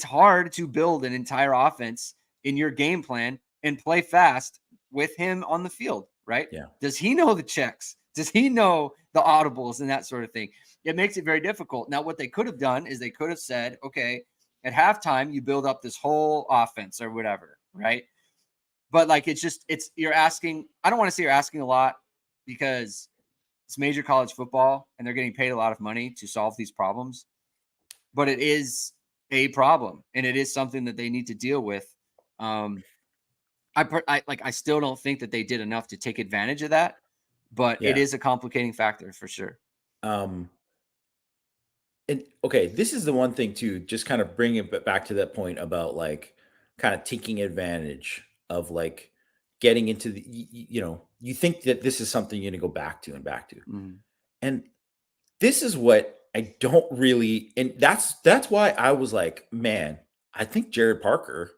hard to build an entire offense in your game plan and play fast with him on the field, right? Yeah. Does he know the checks? Does he know the audibles and that sort of thing? It makes it very difficult. Now, what they could have done is they could have said, okay, at halftime, you build up this whole offense or whatever, right? But like, you're asking, I don't want to say you're asking a lot, because it's major college football and they're getting paid a lot of money to solve these problems. But it is a problem, and it is something that they need to deal with. I still don't think that they did enough to take advantage of that, but it is a complicating factor for sure. And okay, this is the one thing too, just kind of bringing it back to that point about like kind of taking advantage of like getting into the, you think that this is something you're going to go back to. Mm-hmm. And this is what I don't really, and that's why I was like, man, I think Jared Parker,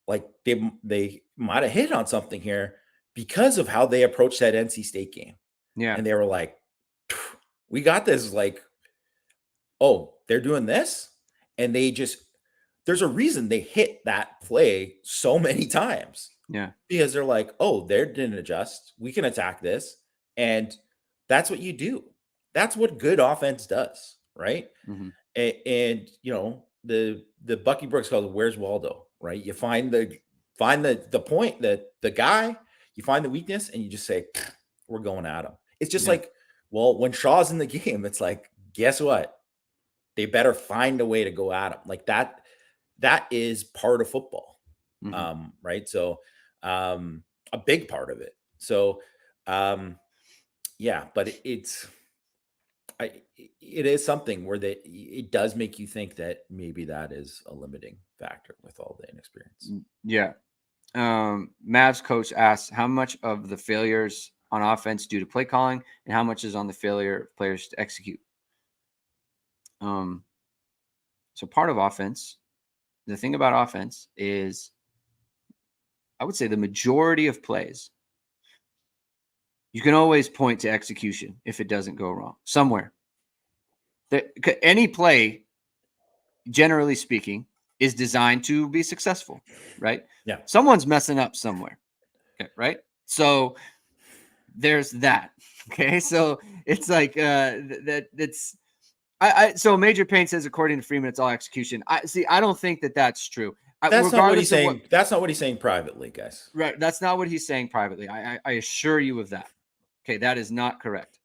like they might have hit on something here because of how they approached that NC State game. Yeah. And they were like, we got this, like, oh, they're doing this. And there's a reason they hit that play so many times. Yeah. Because they're like, oh, they didn't adjust. We can attack this. And that's what you do. That's what good offense does, right? Mm-hmm. And the Bucky Brooks calls it, where's Waldo, right? You find the point, that the guy, you find the weakness, and you just say, we're going at him. It's just like Well, when Shaw's in the game, it's like, guess what? They better find a way to go at him. Like that is part of football. Mhm. Right. So a big part of it. So yeah, but it is something where it does make you think that maybe that is a limiting factor with all the inexperience. Yeah. Mavs coach asks how much of the failures on offense due to play calling and how much is on the failure of players to execute. So part of offense, the thing about offense is, I would say the majority of plays, you can always point to execution if it doesn't go wrong somewhere. Any play, generally speaking, is designed to be successful, right? Yeah. Someone's messing up somewhere, okay, right? So there's that. Okay, so it's like that's so Major Payne says according to Freeman it's all execution. I don't think that that's true. That's not what he's Regardless of saying. That's not what he's saying privately, guys. right, that's not what he's saying privately. I assure you of that. Okay, that is not correct.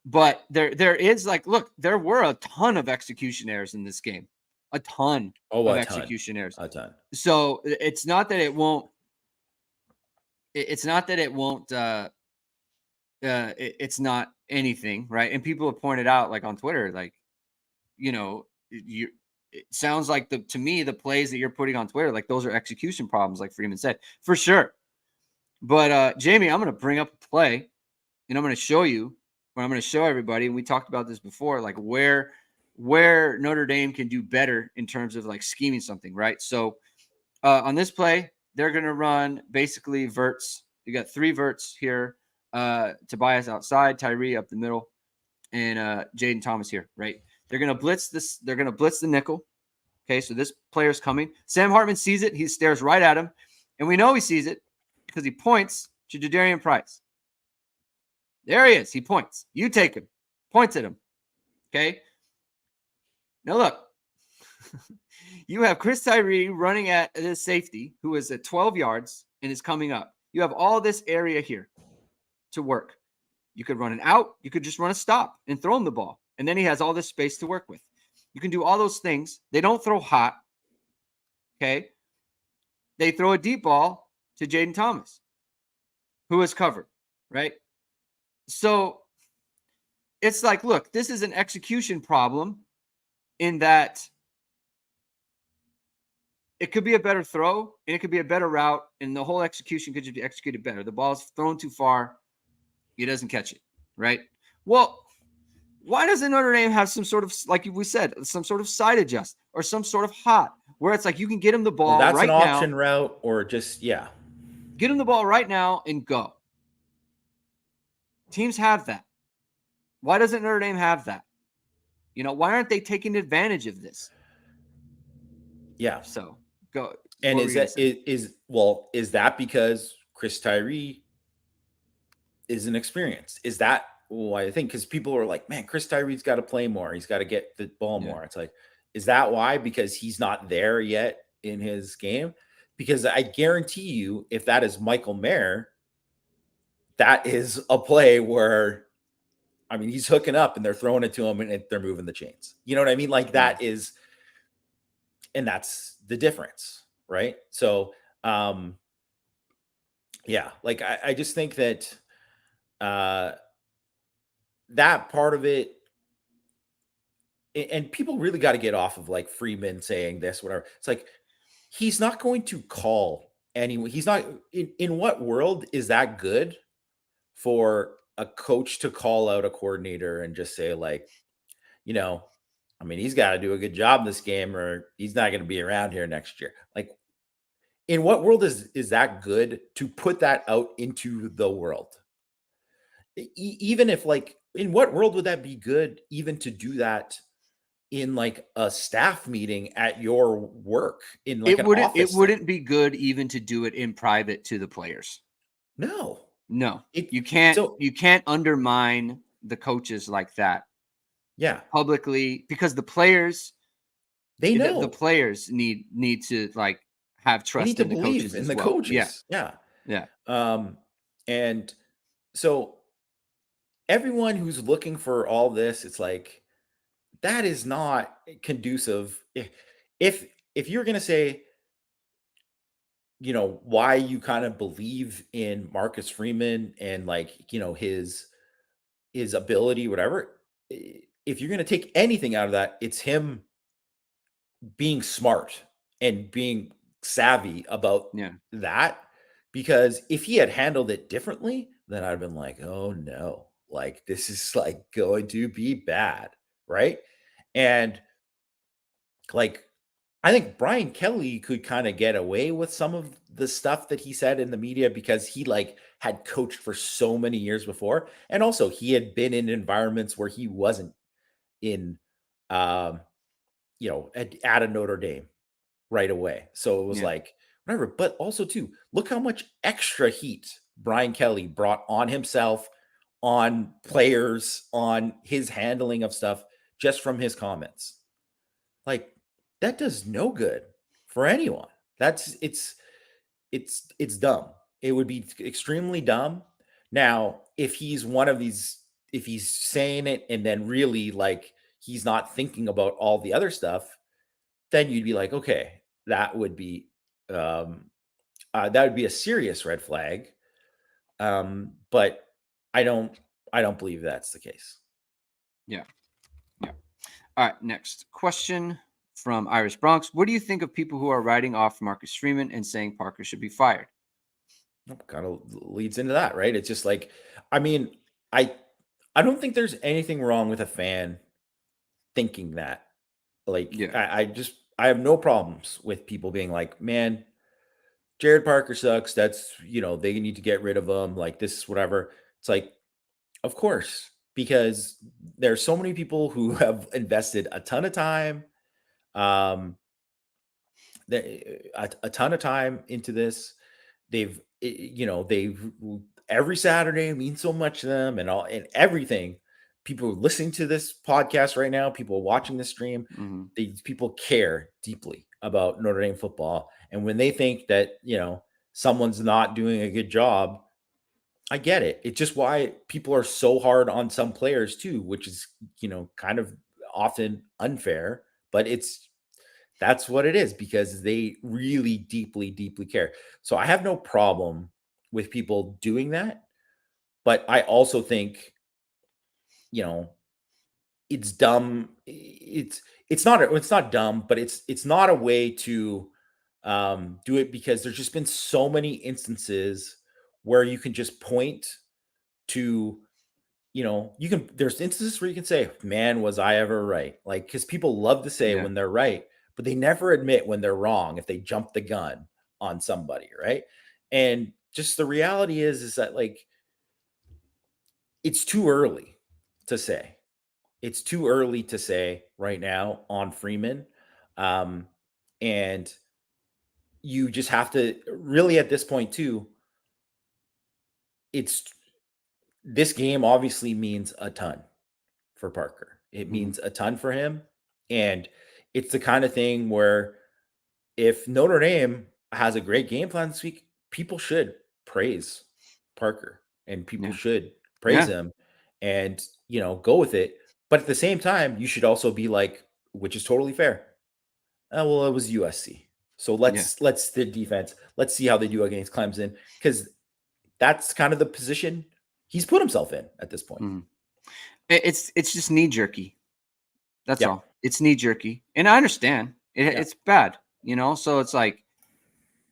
But there is like, look, there were a ton of execution errors in this game, a ton Oh, of a ton. execution errors. A ton. So it's not that it won't. It's not that it won't. It's not anything, right? And people have pointed out, like on Twitter, like, you. It sounds like to me the plays that you're putting on Twitter, like those are execution problems, like Freeman said, for sure. But Jamie, I'm going to bring up a play, and I'm going to show you, or I'm going to show everybody, and we talked about this before, like where Notre Dame can do better in terms of like scheming something, right? So on this play, they're going to run basically verts. You got 3 verts here. Tobias outside, Tyree up the middle, and Jaden Thomas here, right? They're going to blitz this. They're going to blitz the nickel. Okay, so this player's coming. Sam Hartman sees it. He stares right at him, and we know he sees it because he points to Jadarian Price. There he is. He points. You take him. Points at him. Okay. Now look, you have Chris Tyree running at this safety who is at 12 yards and is coming up. You have all this area here to work. You could run an out. You could just run a stop and throw him the ball. And then he has all this space to work with. You can do all those things. They don't throw hot. Okay. They throw a deep ball to Jaden Thomas, who is covered, right? So it's like, look, this is an execution problem in that it could be a better throw and it could be a better route, and the whole execution could just be executed better. The ball's thrown too far. He doesn't catch it, right? Well, why doesn't Notre Dame have some sort of, like we said, some sort of side adjust or some sort of hot where it's like you can get him the ball That's right an now, option route, or just get him the ball right now and go. Teams have that. Why doesn't Notre Dame have that? Why aren't they taking advantage of this? Yeah. So go. And is that because Chris Tyree is inexperienced? Is that why? I think because people are like, man, Chris Tyree's got to play more. He's got to get the ball more. It's like, is that why? Because he's not there yet in his game? Because I guarantee you, if that is Michael Mayer, that is a play where, I mean, he's hooking up and they're throwing it to him and they're moving the chains. You know what I mean? Like that is, and that's the difference, right? So, yeah, like I just think that that part of it, and people really got to get off of like Freeman saying this, whatever. It's like, he's not going to call anyone. He's not in what world is that good for a coach to call out a coordinator and just say like, I mean, he's got to do a good job in this game or he's not going to be around here next year. Like, in what world is that good to put that out into the world? Even if like, in what world would that be good even to do that in like a staff meeting at your work in like an office? It wouldn't be good even to do it in private to the players. No, you can't undermine the coaches like that. Yeah, publicly, because the players, they know the players need to like have trust in the coaches in as the well. coaches. Yeah. Yeah. And so everyone who's looking for all this, it's like that is not conducive. If if you're gonna say, why you kind of believe in Marcus Freeman and like, his ability, whatever. If you're gonna take anything out of that, it's him being smart and being savvy about Yeah. that. Because if he had handled it differently, then I'd have been like, oh no, like this is like going to be bad, right? And like I think Brian Kelly could kind of get away with some of the stuff that he said in the media because he like had coached for so many years before. And also he had been in environments where he wasn't in um, at a Notre Dame right away. So it was Yeah. like whatever. But also too, look how much extra heat Brian Kelly brought on himself, on players, on his handling of stuff just from his comments. Like that does no good for anyone. That's it's dumb. It would be extremely dumb. Now, if he's one of these, if he's saying it and then really like he's not thinking about all the other stuff, then you'd be like, okay, that would be um that would be a serious red flag. But I don't I don't believe that's the case. Yeah. Yeah. All right. Next question from Irish Bronx. What do you think of people who are writing off Marcus Freeman and saying Parker should be fired? Kind of leads into that, right? It's just like, I mean, I I don't think there's anything wrong with a fan thinking that. Like, Yeah. I have no problems with people being like, man, Jared Parker sucks. That's they need to get rid of him. Like this is whatever. It's like, of course, because there's so many people who have invested a ton of time, um, a ton of time into this. They've every Saturday means so much to them and all and everything. People listening to this podcast right now, people watching this stream, Hmm. these people care deeply about Notre Dame football. And when they think that, someone's not doing a good job, I get it. It's just why people are so hard on some players too, which is, kind of often unfair, but that's what it is because they really deeply, deeply care. So I have no problem with people doing that. But I also think, you know, it's dumb. It's not dumb, but it's not a way to do it because there's just been so many instances where you can just point to there's instances where you can say, man, was I ever right? Like, because people love to say Yeah. when they're right, but they never admit when they're wrong if they jump the gun on somebody, right? And just the reality is that like it's too early to say. It's too early to say right now on Freeman. Um, and you just have to really at this point too, it's this game obviously means a ton for Parker. It Hmm. means a ton for him. And it's the kind of thing where if Notre Dame has a great game plan this week, people should praise Parker and people Yeah. should praise Yeah. him and, go with it. But at the same time, you should also be like, which is totally fair. Oh, well, it was USC. So Yeah. let's the defense. Let's see how they do against Clemson because that's kind of the position he's put himself in at this point. Hmm. It's just knee jerky. That's Yep. all. It's knee jerky, and I understand Yeah. it's bad, So it's like,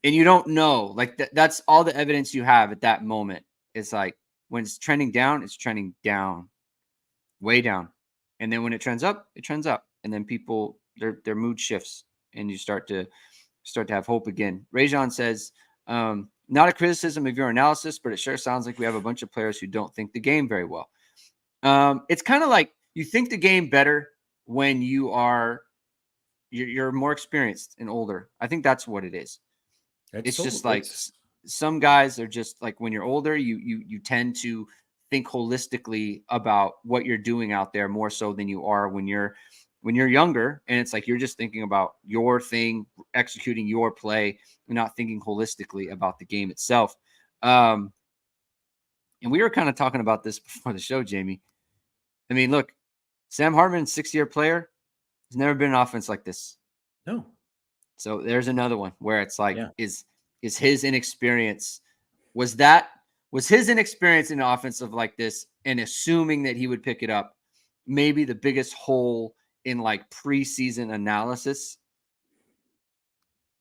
and you don't know, like that's all the evidence you have at that moment. It's like when it's trending down, it's trending down, way down, and then when it trends up, it trends up, and then people their mood shifts, and you start to have hope again. Rajon says, not a criticism of your analysis, but it sure sounds like we have a bunch of players who don't think the game very well. It's kind of like you think the game better when you're more experienced and older. I think that's what it is. It's It's so just like it's some guys are just like when you're older, you tend to think holistically about what you're doing out there more so than you are when you're younger, and it's like you're just thinking about your thing, executing your play, and not thinking holistically about the game itself. Um, And we were kind of talking about this before the show, Jamie. I mean, look, Sam Hartman, 6-year player, has never been an offense like this. No. So there's another one where it's like, Yeah. is his inexperience, was his inexperience in an offensive like this and assuming that he would pick it up maybe the biggest hole in like preseason analysis?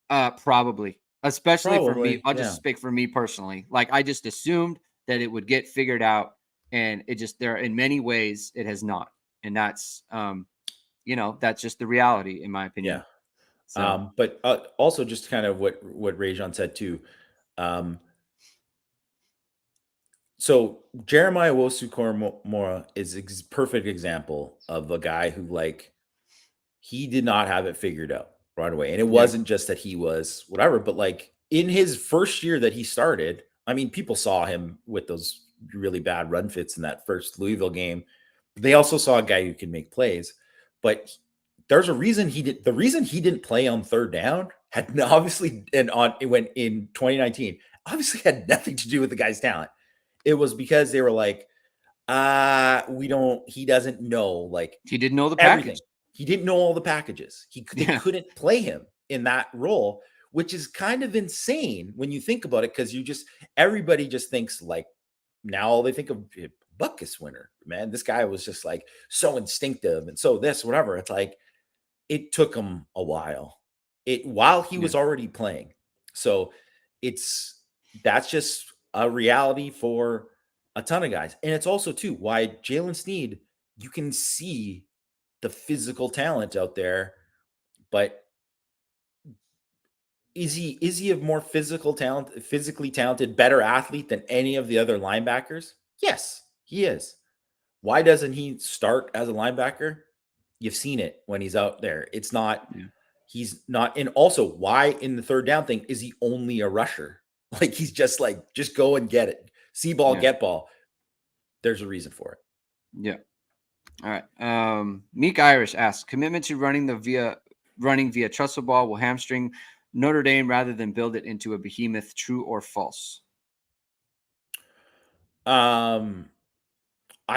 Probably. Especially for me. I'll just speak for me personally. Like I just assumed that it would get figured out, and it just there in many ways it has not. And that's that's just the reality in my opinion. Yeah. So But also just kind of what Rajon said too. So Jeremiah Wosu-Koromora is perfect example of a guy who like he did not have it figured out right away. And it wasn't just that he was whatever, but like in his first year that he started, I mean, people saw him with those really bad run fits in that first Louisville game. They also saw a guy who can make plays, but there's a reason the reason he didn't play on third down had obviously, and it went in 2019, obviously had nothing to do with the guy's talent. It was because they were like, he doesn't know like he didn't know the everything. package. He didn't know all the packages. They couldn't play him in that role, which is kind of insane when you think about it, because everybody just thinks like now all they think of Buckus winner, man. This guy was just like so instinctive and so this, whatever. It's like it took him a while. While he was already playing. So that's just a reality for a ton of guys. And it's also too why Jalen Sneed, you can see the physical talent out there, but is he a more physically talented, better athlete than any of the other linebackers? Yes, he is. Why doesn't he start as a linebacker? You've seen it when he's out there. It's not, he's not. And also, why in the third down thing is he only a rusher? Like he's just go and get it. See ball, get ball. There's a reason for it. Yeah. All right. Meek Irish asks, commitment to running via trestle ball will hamstring Notre Dame rather than build it into a behemoth. True or false? I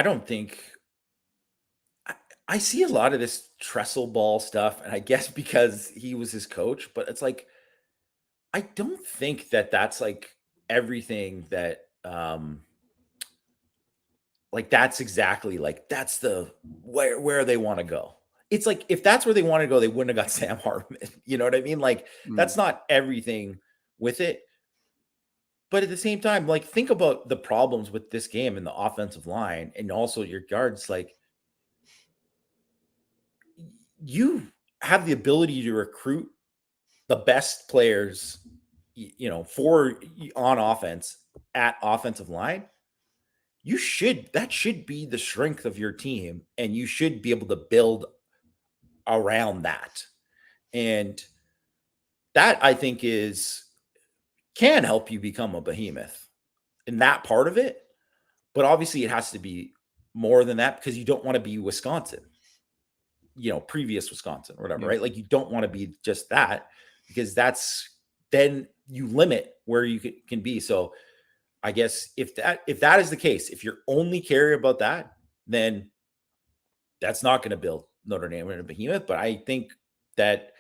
don't think I see a lot of this trestle ball stuff, and I guess because he was his coach, but it's like I don't think that that's like everything that like that's exactly like that's the where they want to go. It's like if that's where they want to go, they wouldn't have got Sam Hartman. You know what I mean? Like that's not everything with it. But at the same time, like think about the problems with this game and the offensive line and also your guards. Like you have the ability to recruit the best players, for on offense at offensive line. That should be the strength of your team, and you should be able to build around that. And that I think can help you become a behemoth in that part of it. But obviously it has to be more than that because you don't want to be Wisconsin, previous Wisconsin or whatever, right? Like you don't want to be just that because then you limit where you can be. So I guess if that is the case, if you're only care about that, then that's not going to build Notre Dame in a behemoth. But I think that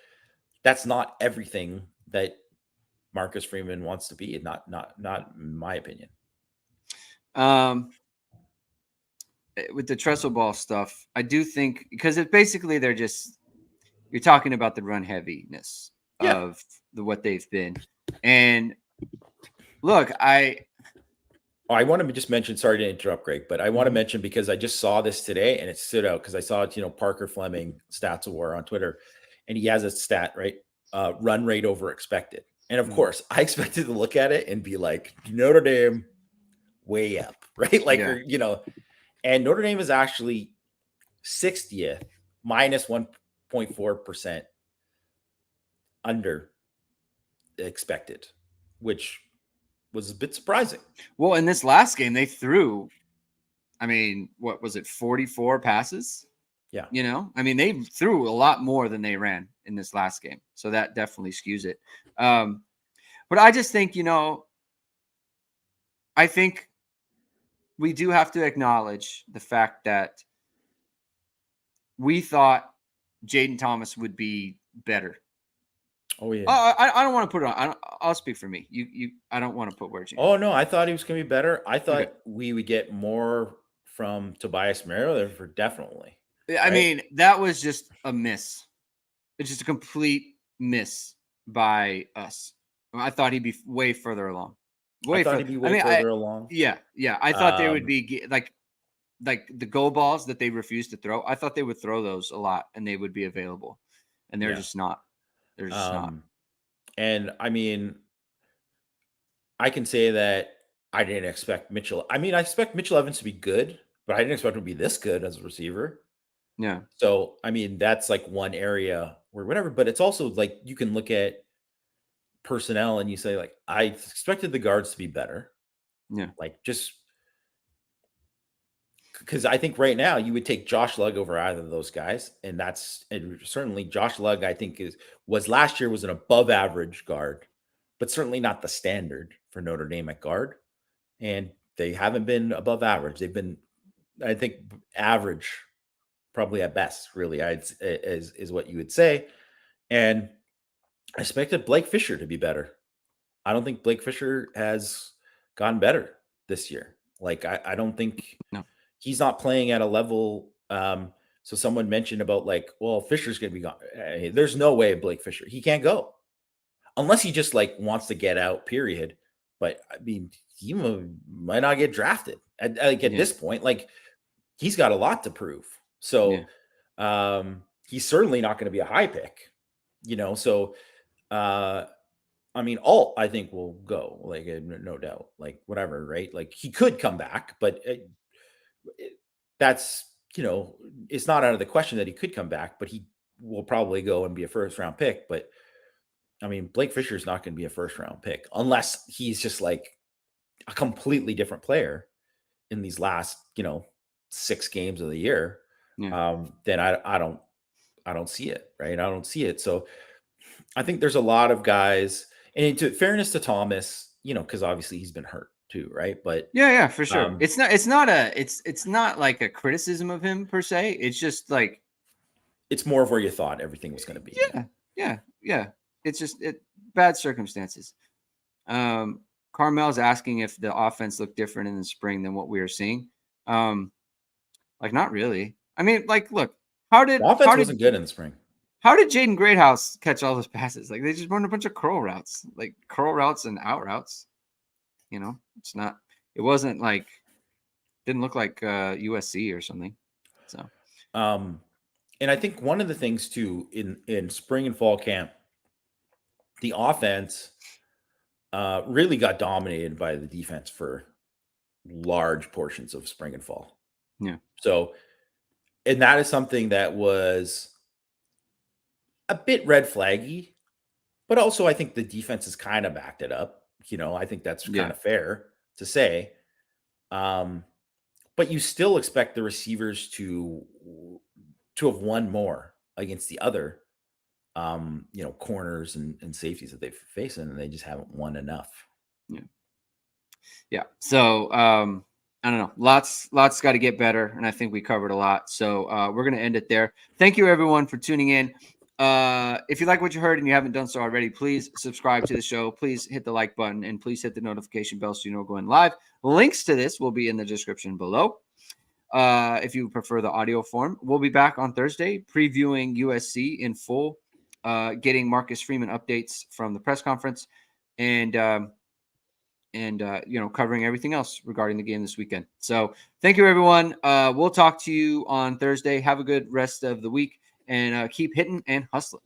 that's not everything that Marcus Freeman wants to be. Not in my opinion. With the trestle ball stuff, I do think because basically you're talking about the run heaviness of what they've been. And look, I want to just mention, sorry to interrupt, Greg, but I want to mention because I just saw this today and it stood out because I saw it, Parker Fleming Stats of War on Twitter, and he has a stat, right? Run rate over expected. And of course, I expected to look at it and be like, Notre Dame way up, right? Like, and Notre Dame is actually 60th, minus 1.4% under expected, which was a bit surprising. Well, in this last game, they threw, what was it, 44 passes? Yeah. They threw a lot more than they ran in this last game. So that definitely skews it. But I just think, I think we do have to acknowledge the fact that we thought Jaden Thomas would be better. Oh yeah. I don't want to put it on. I'll speak for me. I don't want to put words in. Oh no, I thought he was going to be better. I thought Okay. we would get more from Tobias Merrill for definitely. I right? mean, that was just a miss. It's just a complete miss by us. I thought he'd be way further along. I thought he'd be way further along. Yeah. I thought they would be like the go balls that they refused to throw. I thought they would throw those a lot and they would be available, and they're Yeah. just not. They're just not. And I mean, I can say that I didn't expect Mitchell. I mean, I expect Mitchell Evans to be good, but I didn't expect him to be this good as a receiver. Yeah. So, I mean, that's like one area where whatever, but it's also like you can look at personnel and you say, like, I expected the guards to be better. Yeah. Like, just because I think right now you would take Josh Lugg over either of those guys. And certainly Josh Lugg, I think, was last year was an above average guard, but certainly not the standard for Notre Dame at guard. And they haven't been above average. They've been, I think, average, probably at best, really, is what you would say. And I expected Blake Fisher to be better. I don't think Blake Fisher has gotten better this year. Like, I don't think he's not playing at a level. So someone mentioned about like, well, Fisher's going to be gone. Hey, there's no way Blake Fisher, he can't go unless he just like wants to get out, period. But I mean, he might not get drafted at this point. Like, he's got a lot to prove. So he's certainly not going to be a high pick, So, I mean, Alt, I think, will go, like, no doubt, like, whatever, right? Like, he could come back, but that's, it's not out of the question that he could come back, but he will probably go and be a first round pick. But I mean, Blake Fisher is not going to be a first round pick unless he's just like a completely different player in these last, 6 games of the year. Then I don't see it, right? I don't see it. So I think there's a lot of guys, and in fairness to Thomas, because obviously he's been hurt too, right? But yeah, for sure. It's not like a criticism of him per se. It's just like it's more of where you thought everything was going to be. Yeah. It's just bad circumstances. Carmel's asking if the offense looked different in the spring than what we were seeing. Like, not really. I mean, like, look, the offense wasn't good in the spring. How did Jaden Greathouse catch all those passes? Like, they just run a bunch of curl routes, and out routes. It wasn't like, didn't look like USC or something. So, and I think one of the things too in spring and fall camp, the offense really got dominated by the defense for large portions of spring and fall. Yeah. So, and that is something that was a bit red flaggy, but also I think the defense has kind of backed it up. I think that's kind of fair to say. But you still expect the receivers to have won more against the other, corners and safeties that they've faced, and they just haven't won enough. Yeah. So, I don't know. Lots got to get better, and I think we covered a lot. So we're going to end it there. Thank you, everyone, for tuning in. If you like what you heard and you haven't done so already, please subscribe to the show. Please hit the like button, and please hit the notification bell so you know we're going live. Links to this will be in the description below. If you prefer the audio form, we'll be back on Thursday previewing USC in full, getting Marcus Freeman updates from the press conference, and covering everything else regarding the game this weekend. So thank you, everyone. We'll talk to you on Thursday. Have a good rest of the week, and keep hitting and hustling.